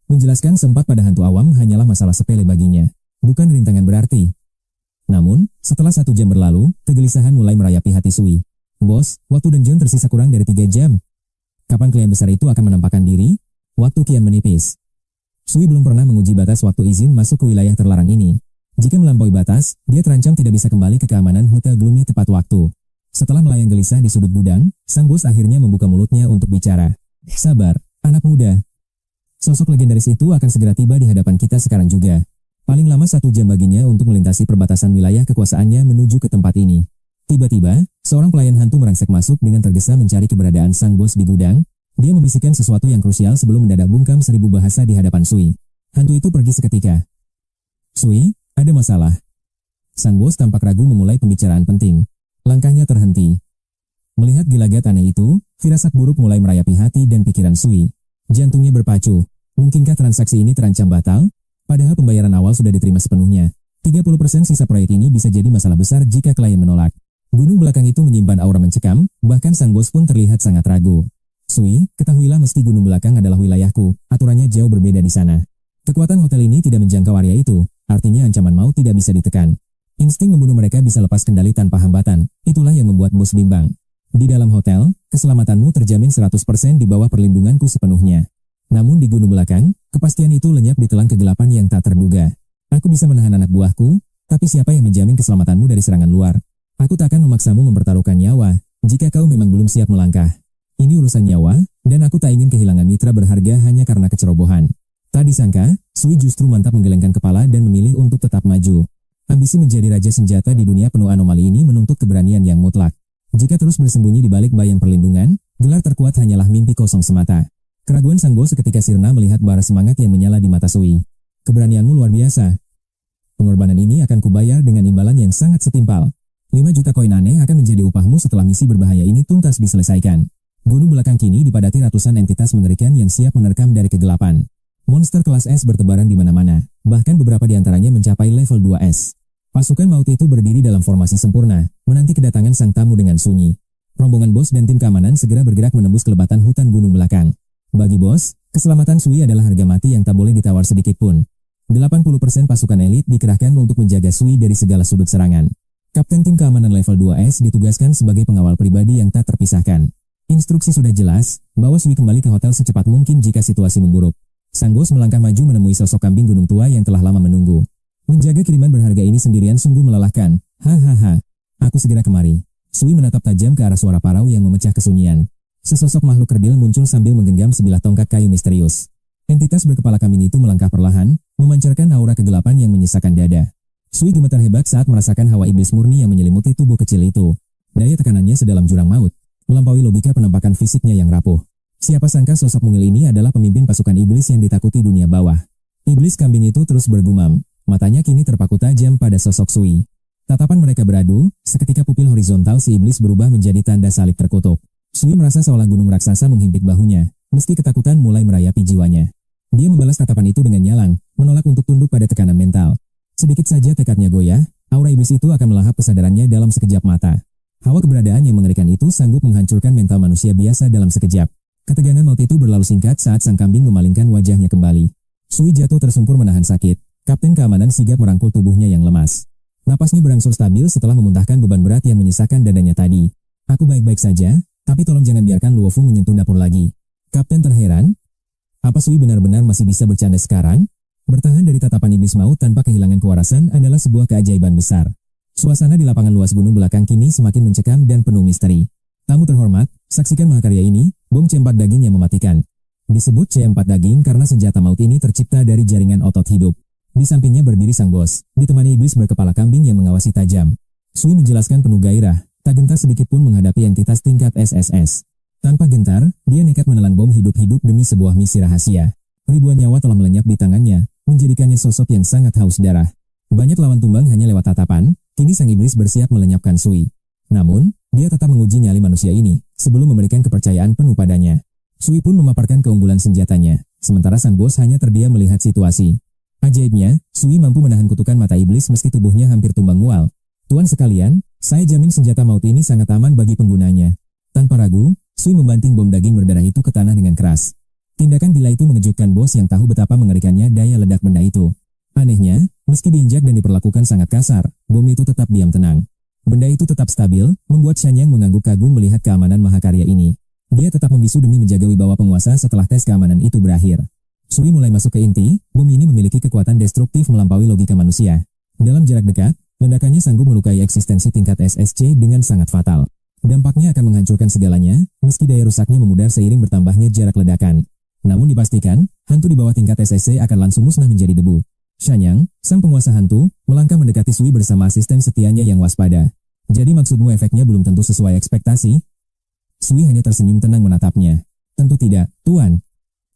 Menjelaskan sempat pada hantu awam hanyalah masalah sepele baginya, bukan rintangan berarti. Namun, setelah 1 jam berlalu, kegelisahan mulai merayapi hati Sui. Bos, waktu dungeon tersisa kurang dari 3 jam. Kapan klien besar itu akan menampakkan diri? Waktu kian menipis. Sui belum pernah menguji batas waktu izin masuk ke wilayah terlarang ini. Jika melampaui batas, dia terancam tidak bisa kembali ke keamanan hotel Gloomy tepat waktu. Setelah melayang gelisah di sudut gudang, sang bos akhirnya membuka mulutnya untuk bicara. Sabar, anak muda. Sosok legendaris itu akan segera tiba di hadapan kita sekarang juga. Paling lama 1 jam baginya untuk melintasi perbatasan wilayah kekuasaannya menuju ke tempat ini. Tiba-tiba, seorang pelayan hantu merangsek masuk dengan tergesa mencari keberadaan sang bos di gudang. Dia membisikkan sesuatu yang krusial sebelum mendadak bungkam 1000 bahasa di hadapan Sui. Hantu itu pergi seketika. Sui, Ada masalah. Sang bos tampak ragu memulai pembicaraan penting. Langkahnya terhenti. Melihat gelagat aneh itu, firasat buruk mulai merayapi hati dan pikiran Sui. Jantungnya berpacu. Mungkinkah transaksi ini terancam batal? Padahal pembayaran awal sudah diterima sepenuhnya. 30% sisa proyek ini bisa jadi masalah besar jika klien menolak. Gunung belakang itu menyimpan aura mencekam, bahkan sang bos pun terlihat sangat ragu. Sui, ketahuilah mesti gunung belakang adalah wilayahku, aturannya jauh berbeda di sana. Kekuatan hotel ini tidak menjangkau area itu, artinya ancaman maut tidak bisa ditekan. Insting membunuh mereka bisa lepas kendali tanpa hambatan, itulah yang membuat bos bimbang. Di dalam hotel, keselamatanmu terjamin 100% di bawah perlindunganku sepenuhnya. Namun di gunung belakang, kepastian itu lenyap di telan kegelapan yang tak terduga. Aku bisa menahan anak buahku, tapi siapa yang menjamin keselamatanmu dari serangan luar? Aku tak akan memaksamu mempertaruhkan nyawa, jika kau memang belum siap melangkah. Ini urusan nyawa, dan aku tak ingin kehilangan mitra berharga hanya karena kecerobohan. Tak disangka, Sui justru mantap menggelengkan kepala dan memilih untuk tetap maju. Ambisi menjadi raja senjata di dunia penuh anomali ini menuntut keberanian yang mutlak. Jika terus bersembunyi di balik bayang perlindungan, gelar terkuat hanyalah mimpi kosong semata. Keraguan sang bos seketika sirna melihat bara semangat yang menyala di mata Sui. Keberanianmu luar biasa. Pengorbanan ini akan kubayar dengan imbalan yang sangat setimpal. 5 juta koin aneh akan menjadi upahmu setelah misi berbahaya ini tuntas diselesaikan. Gunung belakang kini dipadati ratusan entitas mengerikan yang siap menerkam dari kegelapan. Monster kelas S bertebaran di mana-mana, bahkan beberapa di antaranya mencapai level 2S. Pasukan maut itu berdiri dalam formasi sempurna, menanti kedatangan sang tamu dengan sunyi. Rombongan bos dan tim keamanan segera bergerak menembus kelebatan hutan gunung belakang. Bagi bos, keselamatan Sui adalah harga mati yang tak boleh ditawar sedikit pun. 80% pasukan elit dikerahkan untuk menjaga Sui dari segala sudut serangan. Kapten tim keamanan level 2S ditugaskan sebagai pengawal pribadi yang tak terpisahkan. Instruksi sudah jelas, bawa Sui kembali ke hotel secepat mungkin jika situasi memburuk. Sang bos melangkah maju menemui sosok kambing gunung tua yang telah lama menunggu. Menjaga kiriman berharga ini sendirian sungguh melelahkan. Hahaha, aku segera kemari. Sui menatap tajam ke arah suara parau yang memecah kesunyian. Sesosok makhluk kerdil muncul sambil menggenggam sebilah tongkat kayu misterius. Entitas berkepala kambing itu melangkah perlahan, memancarkan aura kegelapan yang menyisakan dada. Sui gemetar hebat saat merasakan hawa iblis murni yang menyelimuti tubuh kecil itu. Daya tekanannya sedalam jurang maut, melampaui logika penampakan fisiknya yang rapuh. Siapa sangka sosok mungil ini adalah pemimpin pasukan iblis yang ditakuti dunia bawah. Iblis kambing itu terus bergumam, matanya kini terpaku tajam pada sosok Sui. Tatapan mereka beradu, seketika pupil horizontal si iblis berubah menjadi tanda salib terkutuk. Sui merasa seolah gunung raksasa menghimpit bahunya, meski ketakutan mulai merayapi jiwanya. Dia membalas tatapan itu dengan nyalang, menolak untuk tunduk pada tekanan mental. Sedikit saja tekadnya goyah, aura iblis itu akan melahap kesadarannya dalam sekejap mata. Hawa keberadaan yang mengerikan itu sanggup menghancurkan mental manusia biasa dalam sekejap. Ketegangan maut itu berlalu singkat saat sang kambing memalingkan wajahnya kembali. Sui jatuh tersungkur menahan sakit. Kapten keamanan sigap merangkul tubuhnya yang lemas. Napasnya berangsur stabil setelah memuntahkan beban berat yang menyisakan dadanya tadi. Aku baik-baik saja, tapi tolong jangan biarkan Luofu menyentuh dapur lagi. Kapten terheran. Apa Sui benar-benar masih bisa bercanda sekarang? Bertahan dari tatapan iblis maut tanpa kehilangan kewarasan adalah sebuah keajaiban besar. Suasana di lapangan luas gunung belakang kini semakin mencekam dan penuh misteri. Tamu terhormat, saksikan mahakarya ini, bom C4 daging yang mematikan. Disebut C4 daging karena senjata maut ini tercipta dari jaringan otot hidup. Di sampingnya berdiri sang bos, ditemani iblis berkepala kambing yang mengawasi tajam. Sui menjelaskan penuh gairah, tak gentar sedikit pun menghadapi entitas tingkat SSS. Tanpa gentar, dia nekat menelan bom hidup-hidup demi sebuah misi rahasia. Ribuan nyawa telah melenyap di tangannya, menjadikannya sosok yang sangat haus darah. Banyak lawan tumbang hanya lewat tatapan, kini sang iblis bersiap melenyapkan Sui. Namun, dia tetap menguji nyali manusia ini, sebelum memberikan kepercayaan penuh padanya. Sui pun memaparkan keunggulan senjatanya, sementara sang bos hanya terdiam melihat situasi. Ajaibnya, Sui mampu menahan kutukan mata iblis meski tubuhnya hampir tumbang mual. Tuan sekalian, saya jamin senjata maut ini sangat aman bagi penggunanya. Tanpa ragu, Sui membanting bom daging berdarah itu ke tanah dengan keras. Tindakan gila itu mengejutkan bos yang tahu betapa mengerikannya daya ledak benda itu. Anehnya, meski diinjak dan diperlakukan sangat kasar, bom itu tetap diam tenang. Benda itu tetap stabil, membuat Shanyang mengangguk kagum melihat keamanan mahakarya ini. Dia tetap membisu demi menjaga wibawa penguasa setelah tes keamanan itu berakhir. Sui mulai masuk ke inti, bom ini memiliki kekuatan destruktif melampaui logika manusia. Dalam jarak dekat, ledakannya sanggup melukai eksistensi tingkat SSC dengan sangat fatal. Dampaknya akan menghancurkan segalanya, meski daya rusaknya memudar seiring bertambahnya jarak ledakan. Namun dipastikan, hantu di bawah tingkat SSC akan langsung musnah menjadi debu. Shanyang, sang penguasa hantu, melangkah mendekati Sui bersama asisten setianya yang waspada. Jadi maksudmu efeknya belum tentu sesuai ekspektasi? Sui hanya tersenyum tenang menatapnya. Tentu tidak, Tuan.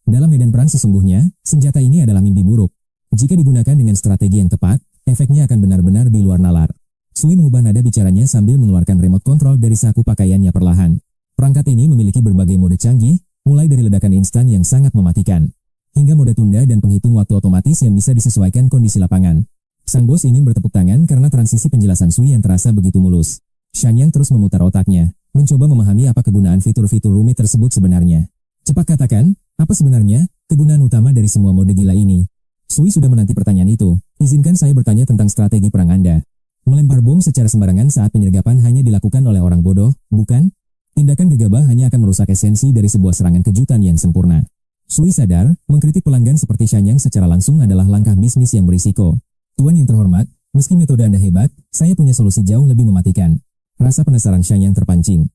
Dalam medan perang sesungguhnya, senjata ini adalah mimpi buruk. Jika digunakan dengan strategi yang tepat, Efeknya akan benar-benar di luar nalar. Sui mengubah nada bicaranya sambil mengeluarkan remote control dari saku pakaiannya perlahan. Perangkat ini memiliki berbagai mode canggih, mulai dari ledakan instan yang sangat mematikan, hingga mode tunda dan penghitung waktu otomatis yang bisa disesuaikan kondisi lapangan. Sang bos ingin bertepuk tangan karena transisi penjelasan Sui yang terasa begitu mulus. Shanyang terus memutar otaknya, mencoba memahami apa kegunaan fitur-fitur rumit tersebut sebenarnya. Cepat katakan, apa sebenarnya kegunaan utama dari semua mode gila ini? Sui sudah menanti pertanyaan itu. Izinkan saya bertanya tentang strategi perang Anda. Melempar bom secara sembarangan saat penyergapan hanya dilakukan oleh orang bodoh, bukan? Tindakan gegabah hanya akan merusak esensi dari sebuah serangan kejutan yang sempurna. Sui sadar, mengkritik pelanggan seperti Shanyang secara langsung adalah langkah bisnis yang berisiko. Tuan yang terhormat, meski metode Anda hebat, saya punya solusi jauh lebih mematikan. Rasa penasaran Shanyang terpancing.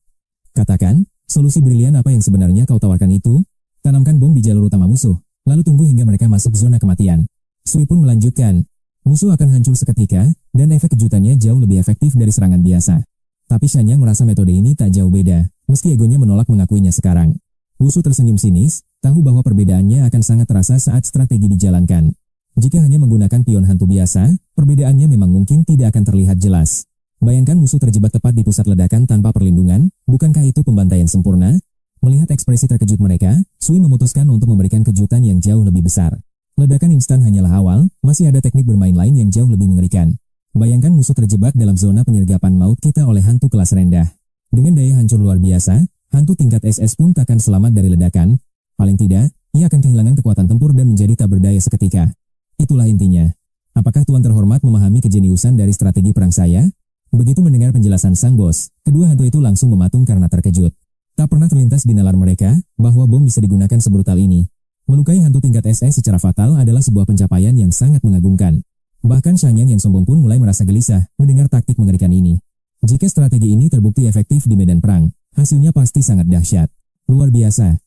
Katakan, solusi brilian apa yang sebenarnya kau tawarkan itu? Tanamkan bom di jalur utama musuh, lalu tunggu hingga mereka masuk zona kematian. Sui pun melanjutkan, musuh akan hancur seketika, dan efek kejutannya jauh lebih efektif dari serangan biasa. Tapi Shanyang merasa metode ini tak jauh beda, meski egonya menolak mengakuinya sekarang. Wusu tersenyum sinis, tahu bahwa perbedaannya akan sangat terasa saat strategi dijalankan. Jika hanya menggunakan pion hantu biasa, perbedaannya memang mungkin tidak akan terlihat jelas. Bayangkan musuh terjebak tepat di pusat ledakan tanpa perlindungan, bukankah itu pembantaian sempurna? Melihat ekspresi terkejut mereka, Sui memutuskan untuk memberikan kejutan yang jauh lebih besar. Ledakan instan hanyalah awal, masih ada teknik bermain lain yang jauh lebih mengerikan. Bayangkan musuh terjebak dalam zona penyergapan maut kita oleh hantu kelas rendah. Dengan daya hancur luar biasa, hantu tingkat SS pun takkan selamat dari ledakan. Paling tidak, ia akan kehilangan kekuatan tempur dan menjadi tak berdaya seketika. Itulah intinya. Apakah Tuan terhormat memahami kejeniusan dari strategi perang saya? Begitu mendengar penjelasan sang bos, kedua hantu itu langsung mematung karena terkejut. Tak pernah terlintas di nalar mereka bahwa bom bisa digunakan sebrutal ini. Melukai hantu tingkat SS secara fatal adalah sebuah pencapaian yang sangat mengagumkan. Bahkan Shanyang yang sombong pun mulai merasa gelisah mendengar taktik mengerikan ini. Jika strategi ini terbukti efektif di medan perang, hasilnya pasti sangat dahsyat. Luar biasa.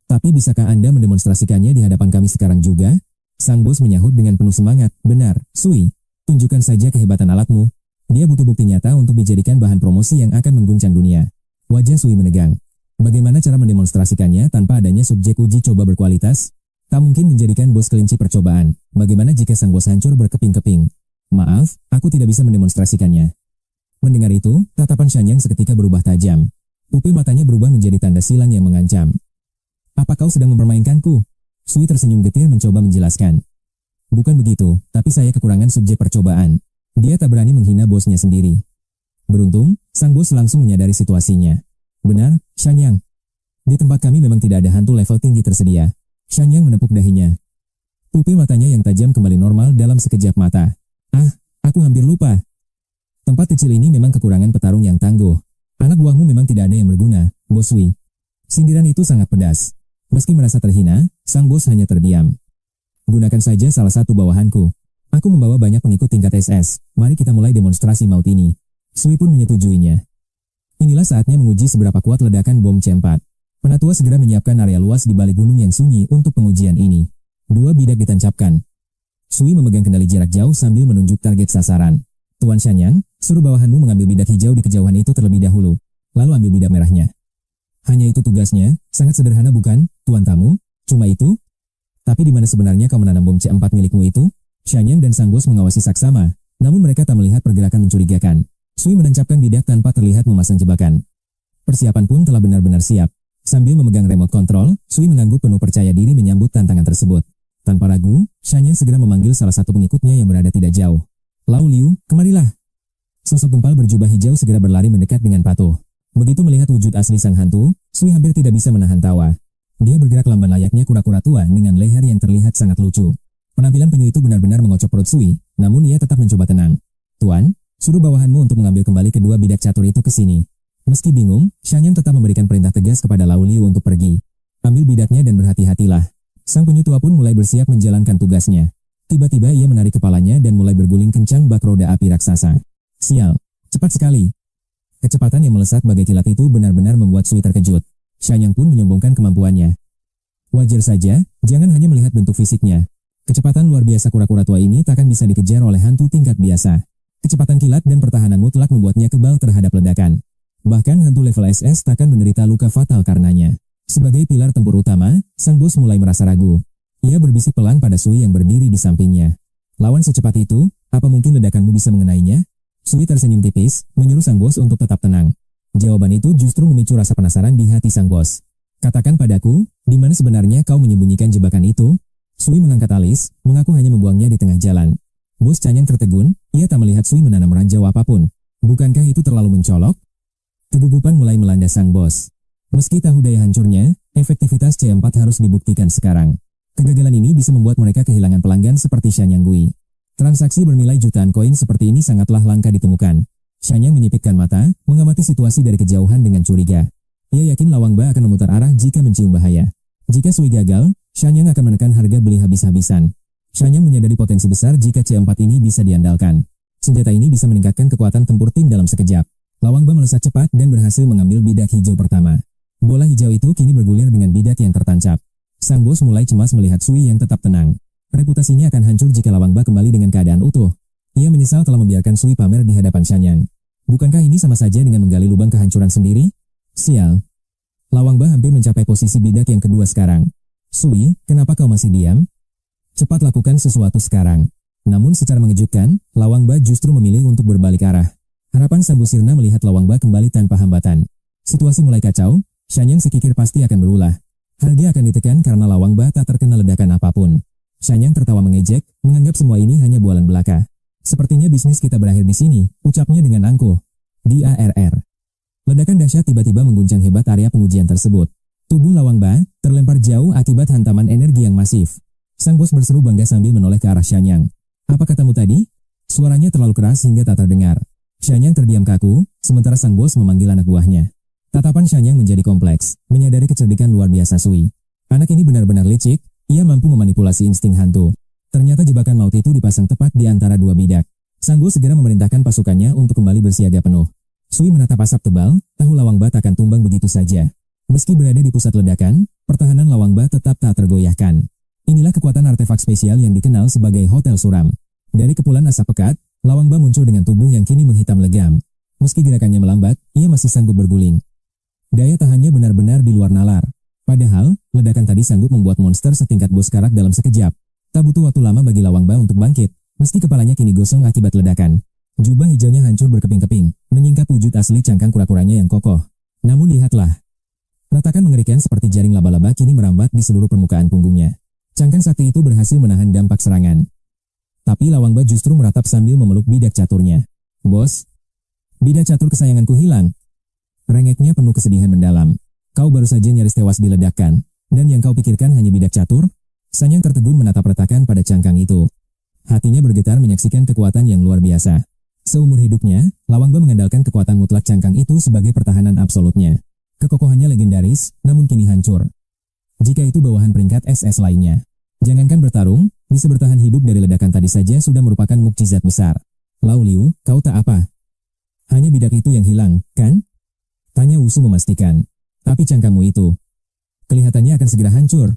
Tapi bisakah Anda mendemonstrasikannya di hadapan kami sekarang juga? Sang bos menyahut dengan penuh semangat. Benar, Sui. Tunjukkan saja kehebatan alatmu. Dia butuh bukti nyata untuk dijadikan bahan promosi yang akan mengguncang dunia. Wajah Sui menegang. Bagaimana cara mendemonstrasikannya tanpa adanya subjek uji coba berkualitas? Tak mungkin menjadikan bos kelinci percobaan. Bagaimana jika sang bos hancur berkeping-keping? Maaf, aku tidak bisa mendemonstrasikannya. Mendengar itu, tatapan Shanyang seketika berubah tajam. Pupil matanya berubah menjadi tanda silang yang mengancam. Apa kau sedang mempermainkanku? Sui tersenyum getir mencoba menjelaskan. Bukan begitu, tapi saya kekurangan subjek percobaan. Dia tak berani menghina bosnya sendiri. Beruntung, sang bos langsung menyadari situasinya. Benar, Shanyang. Di tempat kami memang tidak ada hantu level tinggi tersedia. Shanyang menepuk dahinya. Pupil matanya yang tajam kembali normal dalam sekejap mata. Ah, aku hampir lupa. Tempat kecil ini memang kekurangan petarung yang tangguh. Anak buahmu memang tidak ada yang berguna, Bos Sui. Sindiran itu sangat pedas. Meski merasa terhina, sang bos hanya terdiam. Gunakan saja salah satu bawahanku. Aku membawa banyak pengikut tingkat SS. Mari kita mulai demonstrasi maut ini. Sui pun menyetujuinya. Inilah saatnya menguji seberapa kuat ledakan bom C4. Penatua segera menyiapkan area luas di balik gunung yang sunyi untuk pengujian ini. 2 bidak ditancapkan. Sui memegang kendali jarak jauh sambil menunjuk target sasaran. Tuan Shanyang, suruh bawahanmu mengambil bidak hijau di kejauhan itu terlebih dahulu. Lalu ambil bidak merahnya. Hanya itu tugasnya, sangat sederhana bukan, Tuan tamu? Cuma itu? Tapi di mana sebenarnya kau menanam bom C4 milikmu itu? Shanyang dan sang bos mengawasi saksama, namun mereka tak melihat pergerakan mencurigakan. Sui menancapkan bidak tanpa terlihat memasang jebakan. Persiapan pun telah benar-benar siap. Sambil memegang remote control, Sui mengangguk penuh percaya diri menyambut tantangan tersebut. Tanpa ragu, Shanyang segera memanggil salah satu pengikutnya yang berada tidak jauh. Lau Liu, kemarilah. Sosok gempal berjubah hijau segera berlari mendekat dengan patuh. Begitu melihat wujud asli sang hantu, Sui hampir tidak bisa menahan tawa. Dia bergerak lamban layaknya kura-kura tua dengan leher yang terlihat sangat lucu. Penampilan penyu itu benar-benar mengocok perut Sui, namun ia tetap mencoba tenang. Tuan, suruh bawahanmu untuk mengambil kembali kedua bidak catur itu ke sini. Meski bingung, Shanyang tetap memberikan perintah tegas kepada Lau Liu untuk pergi. Ambil bidaknya dan berhati-hatilah. Sang penyu tua pun mulai bersiap menjalankan tugasnya. Tiba-tiba ia menarik kepalanya dan mulai berguling kencang bak roda api raksasa. Sial, cepat sekali. Kecepatan yang melesat bagai kilat itu benar-benar membuat Sui terkejut. Shanyang pun menyombongkan kemampuannya. Wajar saja, jangan hanya melihat bentuk fisiknya. Kecepatan luar biasa kura-kura tua ini takkan bisa dikejar oleh hantu tingkat biasa. Kecepatan kilat dan pertahanan mutlak membuatnya kebal terhadap ledakan. Bahkan hantu level SS takkan menderita luka fatal karenanya. Sebagai pilar tempur utama, sang bos mulai merasa ragu. Ia berbisik pelan pada Sui yang berdiri di sampingnya. Lawan secepat itu, Apa mungkin ledakanmu bisa mengenainya? Sui tersenyum tipis, menyuruh sang bos untuk tetap tenang. Jawaban itu justru memicu rasa penasaran di hati sang bos. Katakan padaku, di mana sebenarnya kau menyembunyikan jebakan itu? Sui mengangkat alis, mengaku hanya membuangnya di tengah jalan. Bos Chanyang tertegun, ia tak melihat Sui menanam ranjau apapun. Bukankah itu terlalu mencolok? Kegugupan mulai melanda sang bos. Meski tahu daya hancurnya, efektivitas C4 harus dibuktikan sekarang. Kegagalan ini bisa membuat mereka kehilangan pelanggan seperti Shanyang Gui. Transaksi bernilai jutaan koin seperti ini sangatlah langka ditemukan. Shanyang menyipitkan mata, mengamati situasi dari kejauhan dengan curiga. Ia yakin Lawang Ba akan memutar arah jika mencium bahaya. Jika Sui gagal, Shanyang akan menekan harga beli habis-habisan. Shanyang menyadari potensi besar jika C4 ini bisa diandalkan. Senjata ini bisa meningkatkan kekuatan tempur tim dalam sekejap. Lawang Ba melesat cepat dan berhasil mengambil bidak hijau pertama. Bola hijau itu kini bergulir dengan bidak yang tertancap. Sang bos mulai cemas melihat Sui yang tetap tenang. Reputasinya akan hancur jika Lawang Ba kembali dengan keadaan utuh. Ia menyesal telah membiarkan Sui pamer di hadapan Shanyang. Bukankah ini sama saja dengan menggali lubang kehancuran sendiri? Sial. Lawang Ba hampir mencapai posisi bidak yang kedua sekarang. Sui, kenapa kau masih diam? Cepat lakukan sesuatu sekarang. Namun secara mengejutkan, Lawang Ba justru memilih untuk berbalik arah. Harapan Sambu Sirna melihat Lawang Ba kembali tanpa hambatan. Situasi mulai kacau, Shanyang sekikir pasti akan berulah. Harga akan ditekan karena Lawang Ba tak terkena ledakan apapun. Shanyang tertawa mengejek, menganggap semua ini hanya bualan belaka. Sepertinya bisnis kita berakhir di sini, ucapnya dengan angkuh. DARR. Ledakan dahsyat tiba-tiba mengguncang hebat area pengujian tersebut. Tubuh Lawang Ba terlempar jauh akibat hantaman energi yang masif. Sang bos berseru bangga sambil menoleh ke arah Shanyang. Apa katamu tadi? Suaranya terlalu keras hingga tak terdengar. Shanyang terdiam kaku, sementara sang bos memanggil anak buahnya. Tatapan Shanyang menjadi kompleks, menyadari kecerdikan luar biasa Sui. Anak ini benar-benar licik, ia mampu memanipulasi insting hantu. Ternyata jebakan maut itu dipasang tepat di antara dua bidak. Sang bos segera memerintahkan pasukannya untuk kembali bersiaga penuh. Sui menatap asap tebal, tahu Lawang Ba takkan tumbang begitu saja. Meski berada di pusat ledakan, pertahanan Lawang Ba tetap tak tergoyahkan. Inilah kekuatan artefak spesial yang dikenal sebagai Hotel Suram. Dari kepulan asap pekat, Lawang Ba muncul dengan tubuh yang kini menghitam legam. Meski gerakannya melambat, ia masih sanggup berguling. Daya tahannya benar-benar di luar nalar. Padahal, ledakan tadi sanggup membuat monster setingkat bos karak dalam sekejap. Tak butuh waktu lama bagi Lawang Ba untuk bangkit, meski kepalanya kini gosong akibat ledakan. Jubah hijaunya hancur berkeping-keping, menyingkap wujud asli cangkang kura-kuranya yang kokoh. Namun lihatlah. Ratakan mengerikan seperti jaring laba-laba kini merambat di seluruh permukaan punggungnya. Cangkang sakti itu berhasil menahan dampak serangan. Tapi Lawang Ba justru meratap sambil memeluk bidak caturnya. Bos, bidak catur kesayanganku hilang. Rengeknya penuh kesedihan mendalam. Kau baru saja nyaris tewas diledakkan, dan yang kau pikirkan hanya bidak catur? Shanyang tertegun menatap retakan pada cangkang itu. Hatinya bergetar menyaksikan kekuatan yang luar biasa. Seumur hidupnya, Lawang Ba mengandalkan kekuatan mutlak cangkang itu sebagai pertahanan absolutnya. Kekokohannya legendaris, namun kini hancur. Jika itu bawahan peringkat SS lainnya. Jangankan bertarung, bisa bertahan hidup dari ledakan tadi saja sudah merupakan mukjizat besar. Lau Liu, kau tak apa. Hanya bidak itu yang hilang, kan? Tanya Wusu memastikan. Tapi cangkangmu itu, kelihatannya akan segera hancur.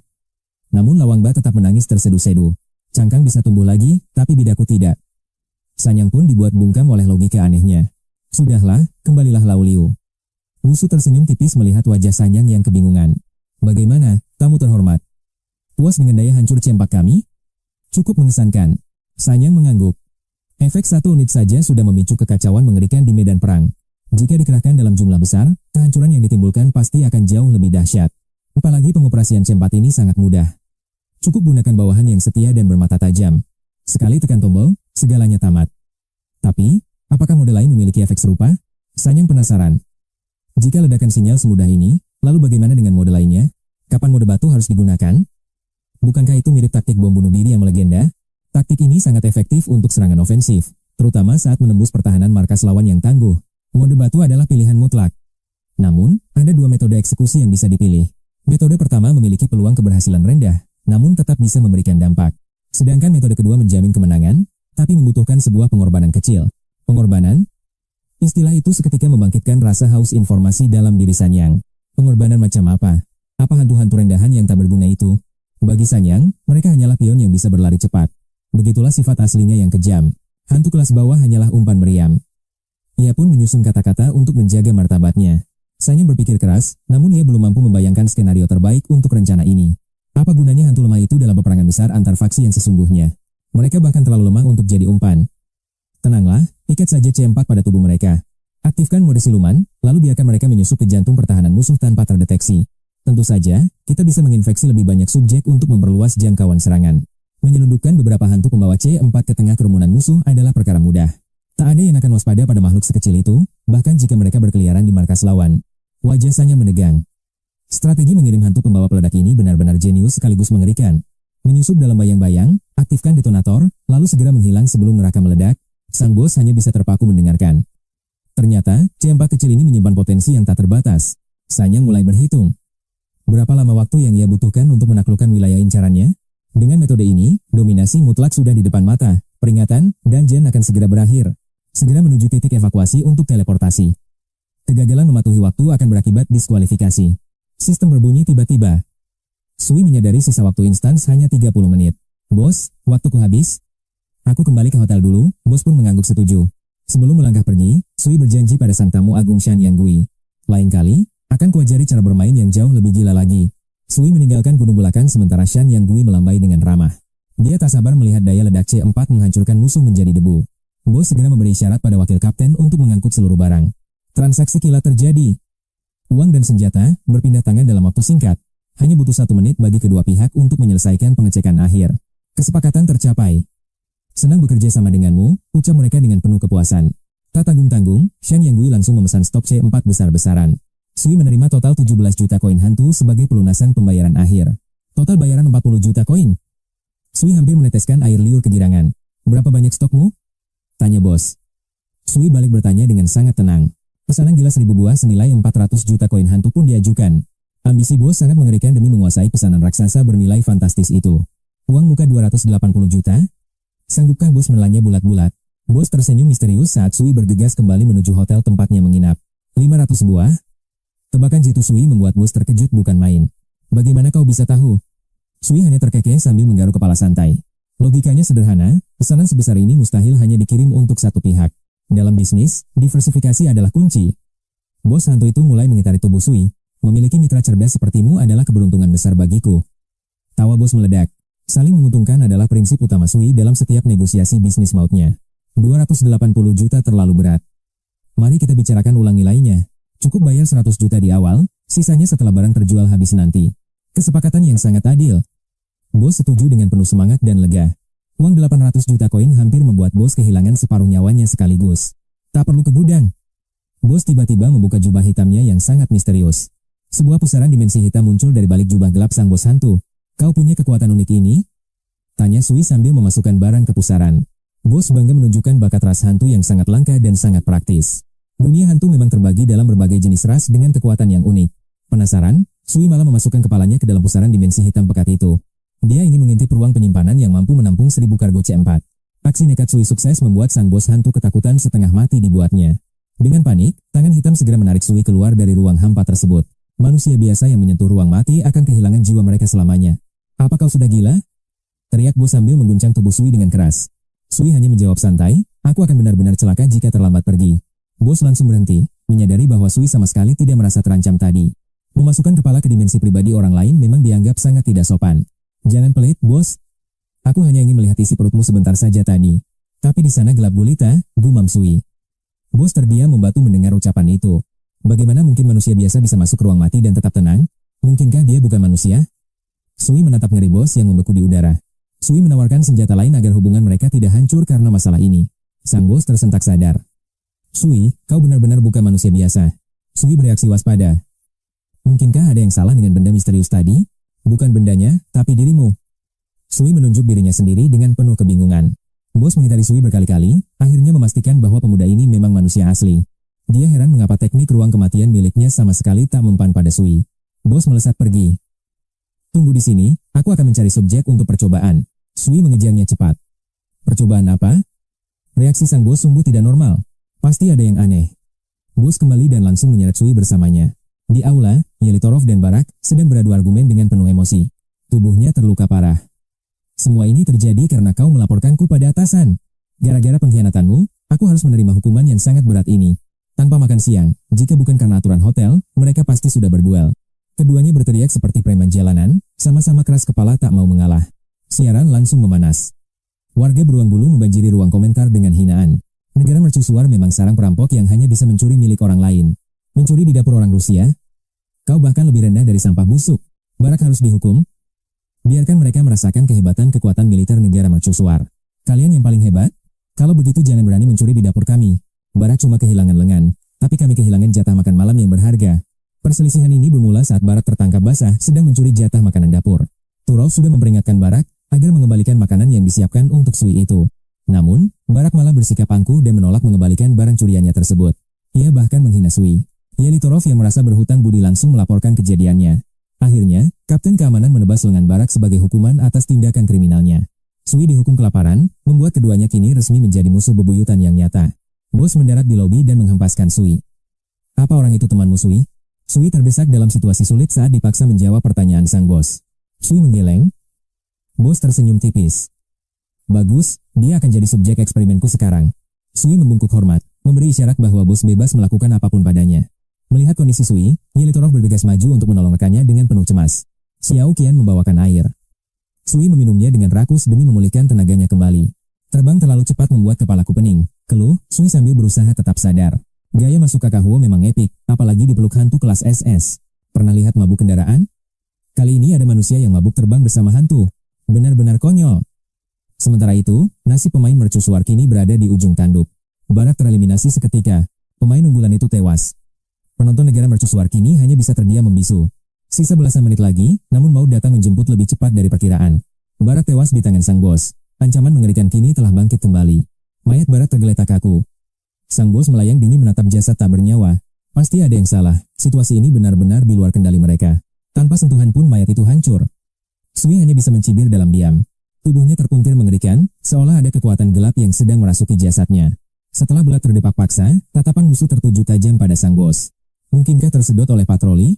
Namun Lawang Ba tetap menangis terseduh-seduh. Cangkang bisa tumbuh lagi, tapi bidakku tidak. Shanyang pun dibuat bungkam oleh logika anehnya. Sudahlah, kembalilah Lau Liu. Wusu tersenyum tipis melihat wajah Shanyang yang kebingungan. Bagaimana, tamu terhormat? Puas dengan daya hancur C4 kami? Cukup mengesankan. Shanyang mengangguk. Efek satu unit saja sudah memicu kekacauan mengerikan di medan perang. Jika dikerahkan dalam jumlah besar, kehancuran yang ditimbulkan pasti akan jauh lebih dahsyat. Apalagi pengoperasian C4 ini sangat mudah. Cukup gunakan bawahan yang setia dan bermata tajam. Sekali tekan tombol, segalanya tamat. Tapi, apakah mode lain memiliki efek serupa? Shanyang penasaran. Jika ledakan sinyal semudah ini, lalu bagaimana dengan mode lainnya? Kapan mode batu harus digunakan? Bukankah itu mirip taktik bom bunuh diri yang melegenda? Taktik ini sangat efektif untuk serangan ofensif, terutama saat menembus pertahanan markas lawan yang tangguh. Mode batu adalah pilihan mutlak. Namun, ada dua metode eksekusi yang bisa dipilih. Metode pertama memiliki peluang keberhasilan rendah, namun tetap bisa memberikan dampak. Sedangkan metode kedua menjamin kemenangan, tapi membutuhkan sebuah pengorbanan kecil. Pengorbanan? Istilah itu seketika membangkitkan rasa haus informasi dalam diri Shanyang. Pengorbanan macam apa? Apa hantu-hantu rendahan yang tak berguna itu? Bagi Shanyang, mereka hanyalah pion yang bisa berlari cepat. Begitulah sifat aslinya yang kejam. Hantu kelas bawah hanyalah umpan meriam. Ia pun menyusun kata-kata untuk menjaga martabatnya. Shanyang berpikir keras, namun ia belum mampu membayangkan skenario terbaik untuk rencana ini. Apa gunanya hantu lemah itu dalam peperangan besar antar faksi yang sesungguhnya? Mereka bahkan terlalu lemah untuk jadi umpan. Tenanglah, ikat saja C4 pada tubuh mereka. Aktifkan mode siluman, lalu biarkan mereka menyusup ke jantung pertahanan musuh tanpa terdeteksi. Tentu saja, kita bisa menginfeksi lebih banyak subjek untuk memperluas jangkauan serangan. Menyelundupkan beberapa hantu pembawa C4 ke tengah kerumunan musuh adalah perkara mudah. Tak ada yang akan waspada pada makhluk sekecil itu, bahkan jika mereka berkeliaran di markas lawan. Wajah Sanya menegang. Strategi mengirim hantu pembawa peledak ini benar-benar jenius sekaligus mengerikan. Menyusup dalam bayang-bayang, aktifkan detonator, lalu segera menghilang sebelum neraka meledak. Sang bos hanya bisa terpaku mendengarkan. Ternyata, C4 kecil ini menyimpan potensi yang tak terbatas. Sanya mulai berhitung. Berapa lama waktu yang ia butuhkan untuk menaklukkan wilayah incarannya? Dengan metode ini, dominasi mutlak sudah di depan mata. Peringatan, dungeon akan segera berakhir. Segera menuju titik evakuasi untuk teleportasi. Kegagalan mematuhi waktu akan berakibat diskualifikasi. Sistem berbunyi tiba-tiba. Sui menyadari sisa waktu instans hanya 30 menit. Bos, waktuku habis. Aku kembali ke hotel dulu, bos pun mengangguk setuju. Sebelum melangkah pergi, Sui berjanji pada sang tamu agung Shan Yanggui. Lain kali, akan kuajari cara bermain yang jauh lebih gila lagi. Sui meninggalkan gunung belakang sementara Shan Yanggui melambai dengan ramah. Dia tak sabar melihat daya ledak C4 menghancurkan musuh menjadi debu. Bos segera memberi isyarat pada wakil kapten untuk mengangkut seluruh barang. Transaksi kilat terjadi. Uang dan senjata berpindah tangan dalam waktu singkat. Hanya butuh 1 menit bagi kedua pihak untuk menyelesaikan pengecekan akhir. Kesepakatan tercapai. Senang bekerja sama denganmu, ucap mereka dengan penuh kepuasan. Tak tanggung-tanggung, Shan Yanggui langsung memesan stok C4 besar-besaran. Sui menerima total 17 juta koin hantu sebagai pelunasan pembayaran akhir. Total bayaran 40 juta koin. Sui hampir meneteskan air liur kegirangan. Berapa banyak stokmu? Tanya bos. Sui balik bertanya dengan sangat tenang. Pesanan gila 1000 buah senilai 400 juta koin hantu pun diajukan. Ambisi bos sangat mengerikan demi menguasai pesanan raksasa bernilai fantastis itu. Uang muka 280 juta? Sanggupkah bos menelannya bulat-bulat? Bos tersenyum misterius saat Sui bergegas kembali menuju hotel tempatnya menginap. 500 buah? Tebakan jitu Sui membuat bos terkejut bukan main. Bagaimana kau bisa tahu? Sui hanya terkekeh sambil menggaruk kepala santai. Logikanya sederhana, pesanan sebesar ini mustahil hanya dikirim untuk satu pihak. Dalam bisnis, diversifikasi adalah kunci. Bos hantu itu mulai mengitari tubuh Sui. Memiliki mitra cerdas sepertimu adalah keberuntungan besar bagiku. Tawa bos meledak. Saling menguntungkan adalah prinsip utama Sui dalam setiap negosiasi bisnis mautnya. 280 juta terlalu berat. Mari kita bicarakan ulang nilainya. Cukup bayar 100 juta di awal, sisanya setelah barang terjual habis nanti. Kesepakatan yang sangat adil. Bos setuju dengan penuh semangat dan lega. Uang 800 juta koin hampir membuat bos kehilangan separuh nyawanya sekaligus. Tak perlu ke gudang. Bos tiba-tiba membuka jubah hitamnya yang sangat misterius. Sebuah pusaran dimensi hitam muncul dari balik jubah gelap sang bos hantu. Kau punya kekuatan unik ini? Tanya Sui sambil memasukkan barang ke pusaran. Bos bangga menunjukkan bakat ras hantu yang sangat langka dan sangat praktis. Dunia hantu memang terbagi dalam berbagai jenis ras dengan kekuatan yang unik. Penasaran? Sui malah memasukkan kepalanya ke dalam pusaran dimensi hitam pekat itu. Dia ingin mengintip ruang penyimpanan yang mampu menampung 1000 kargo C4. Aksi nekat Sui sukses membuat sang bos hantu ketakutan setengah mati dibuatnya. Dengan panik, tangan hitam segera menarik Sui keluar dari ruang hampa tersebut. Manusia biasa yang menyentuh ruang mati akan kehilangan jiwa mereka selamanya. Apa kau sudah gila? Teriak bos sambil mengguncang tubuh Sui dengan keras. Sui hanya menjawab santai, aku akan benar-benar celaka jika terlambat pergi. Bos langsung berhenti, menyadari bahwa Sui sama sekali tidak merasa terancam tadi. Memasukkan kepala ke dimensi pribadi orang lain memang dianggap sangat tidak sopan. Jangan pelit, bos. Aku hanya ingin melihat isi perutmu sebentar saja tadi. Tapi di sana gelap gulita, gumam Sui. Bos terdiam membatu mendengar ucapan itu. Bagaimana mungkin manusia biasa bisa masuk ke ruang mati dan tetap tenang? Mungkinkah dia bukan manusia? Sui menatap ngeri bos yang membeku di udara. Sui menawarkan senjata lain agar hubungan mereka tidak hancur karena masalah ini. Sang bos tersentak sadar. Sui, kau benar-benar bukan manusia biasa. Sui bereaksi waspada. Mungkinkah ada yang salah dengan benda misterius tadi? Bukan bendanya, tapi dirimu. Sui menunjuk dirinya sendiri dengan penuh kebingungan. Bos mengitari Sui berkali-kali, akhirnya memastikan bahwa pemuda ini memang manusia asli. Dia heran mengapa teknik ruang kematian miliknya sama sekali tak mempan pada Sui. Bos melesat pergi. Tunggu di sini, aku akan mencari subjek untuk percobaan. Sui mengejarnya cepat. Percobaan apa? Reaksi sang bos sungguh tidak normal. Pasti ada yang aneh. Bos kembali dan langsung menyeret Sui bersamanya. Di aula, Yelitorov dan Barak sedang beradu argumen dengan penuh emosi. Tubuhnya terluka parah. Semua ini terjadi karena kau melaporkanku pada atasan. Gara-gara pengkhianatanmu, aku harus menerima hukuman yang sangat berat ini. Tanpa makan siang, jika bukan karena aturan hotel, mereka pasti sudah berduel. Keduanya berteriak seperti preman jalanan, sama-sama keras kepala tak mau mengalah. Siaran langsung memanas. Warga beruang bulu membanjiri ruang komentar dengan hinaan. Negara mercusuar memang sarang perampok yang hanya bisa mencuri milik orang lain. Mencuri di dapur orang Rusia? Kau bahkan lebih rendah dari sampah busuk. Barak harus dihukum. Biarkan mereka merasakan kehebatan kekuatan militer negara mercusuar. Kalian yang paling hebat? Kalau begitu jangan berani mencuri di dapur kami. Barak cuma kehilangan lengan, tapi kami kehilangan jatah makan malam yang berharga. Perselisihan ini bermula saat Barak tertangkap basah sedang mencuri jatah makanan dapur. Turov sudah memperingatkan Barak agar mengembalikan makanan yang disiapkan untuk Sui itu. Namun, Barak malah bersikap angkuh dan menolak mengembalikan barang curiannya tersebut. Ia bahkan menghina Sui. Yelitorov yang merasa berhutang budi langsung melaporkan kejadiannya. Akhirnya, Kapten Keamanan menebas lengan Barak sebagai hukuman atas tindakan kriminalnya. Sui dihukum kelaparan, membuat keduanya kini resmi menjadi musuh bebuyutan yang nyata. Bos mendarat di lobi dan menghempaskan Sui. Apa orang itu temanmu, Sui? Sui terdesak dalam situasi sulit saat dipaksa menjawab pertanyaan sang bos. Sui menggeleng. Bos tersenyum tipis. Bagus, dia akan jadi subjek eksperimenku sekarang. Sui membungkuk hormat, memberi isyarat bahwa bos bebas melakukan apapun padanya. Melihat kondisi Sui, Yelitorov bergegas maju untuk menolong rekannya dengan penuh cemas. Xiao Qian membawakan air. Sui meminumnya dengan rakus demi memulihkan tenaganya kembali. Terbang terlalu cepat membuat kepalaku pening, keluh Sui sambil berusaha tetap sadar. Gaya masuk Kakahuo memang epik, apalagi dipeluk hantu kelas SS. Pernah lihat mabuk kendaraan? Kali ini ada manusia yang mabuk terbang bersama hantu. Benar-benar konyol. Sementara itu, nasib pemain mercusuar kini berada di ujung tanduk. Barak tereliminasi seketika. Pemain unggulan itu tewas. Penonton negara mercusuar kini hanya bisa terdiam membisu. Sisa belasan menit lagi, namun Maut datang menjemput lebih cepat dari perkiraan. Barak tewas di tangan sang bos. Ancaman mengerikan kini telah bangkit kembali. Mayat Barak tergeletak kaku. Sang bos melayang dingin menatap jasad tak bernyawa. Pasti ada yang salah. Situasi ini benar-benar di luar kendali mereka. Tanpa sentuhan pun mayat itu hancur. Sui hanya bisa mencibir dalam diam. Tubuhnya terpuntir mengerikan, seolah ada kekuatan gelap yang sedang merasuki jasadnya. Setelah belat terdepak paksa, tatapan musuh tertuju tajam pada sang bos. Mungkinkah tersedot oleh patroli?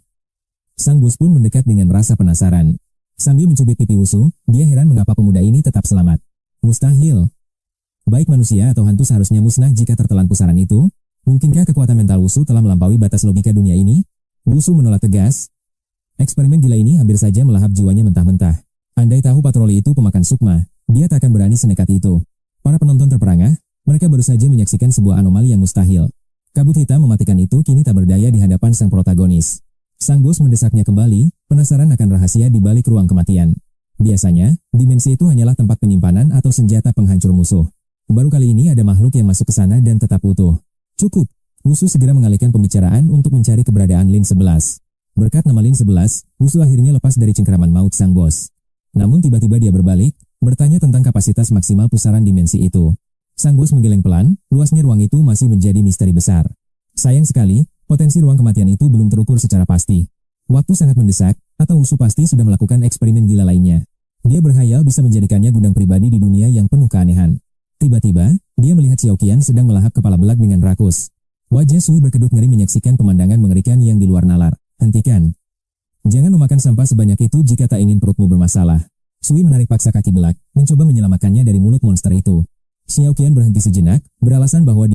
Sang bos pun mendekat dengan rasa penasaran. Sambil mencubit pipi Wusu, dia heran mengapa pemuda ini tetap selamat. Mustahil. Baik manusia atau hantu seharusnya musnah jika tertelan pusaran itu. Mungkinkah kekuatan mental Wusu telah melampaui batas logika dunia ini? Wusu menolak tegas. Eksperimen gila ini hampir saja melahap jiwanya mentah-mentah. Andai tahu patroli itu pemakan sukma, dia tak akan berani senekat itu. Para penonton terperangah, mereka baru saja menyaksikan sebuah anomali yang mustahil. Kabut hitam mematikan itu kini tak berdaya di hadapan sang protagonis. Sang bos mendesaknya kembali, penasaran akan rahasia di balik ruang kematian. Biasanya, dimensi itu hanyalah tempat penyimpanan atau senjata penghancur musuh. Baru kali ini ada makhluk yang masuk ke sana dan tetap utuh. Cukup. Wusu segera mengalihkan pembicaraan untuk mencari keberadaan Lin 11. Berkat nama Lin 11, Wusu akhirnya lepas dari cengkeraman maut sang bos. Namun tiba-tiba dia berbalik, bertanya tentang kapasitas maksimal pusaran dimensi itu. Sang bos menggeleng pelan, luasnya ruang itu masih menjadi misteri besar. Sayang sekali, potensi ruang kematian itu belum terukur secara pasti. Waktu sangat mendesak, atau Wusu pasti sudah melakukan eksperimen gila lainnya. Dia berhayal bisa menjadikannya gudang pribadi di dunia yang penuh keanehan. Tiba-tiba, dia melihat Xiao Qian sedang melahap kepala belag dengan rakus. Wajah Sui berkedut ngeri menyaksikan pemandangan mengerikan yang di luar nalar. Hentikan. Jangan memakan sampah sebanyak itu jika tak ingin perutmu bermasalah. Sui menarik paksa kaki belag, mencoba menyelamatkannya dari mulut monster itu. Xiao Qian berhenti sejenak, beralasan bahwa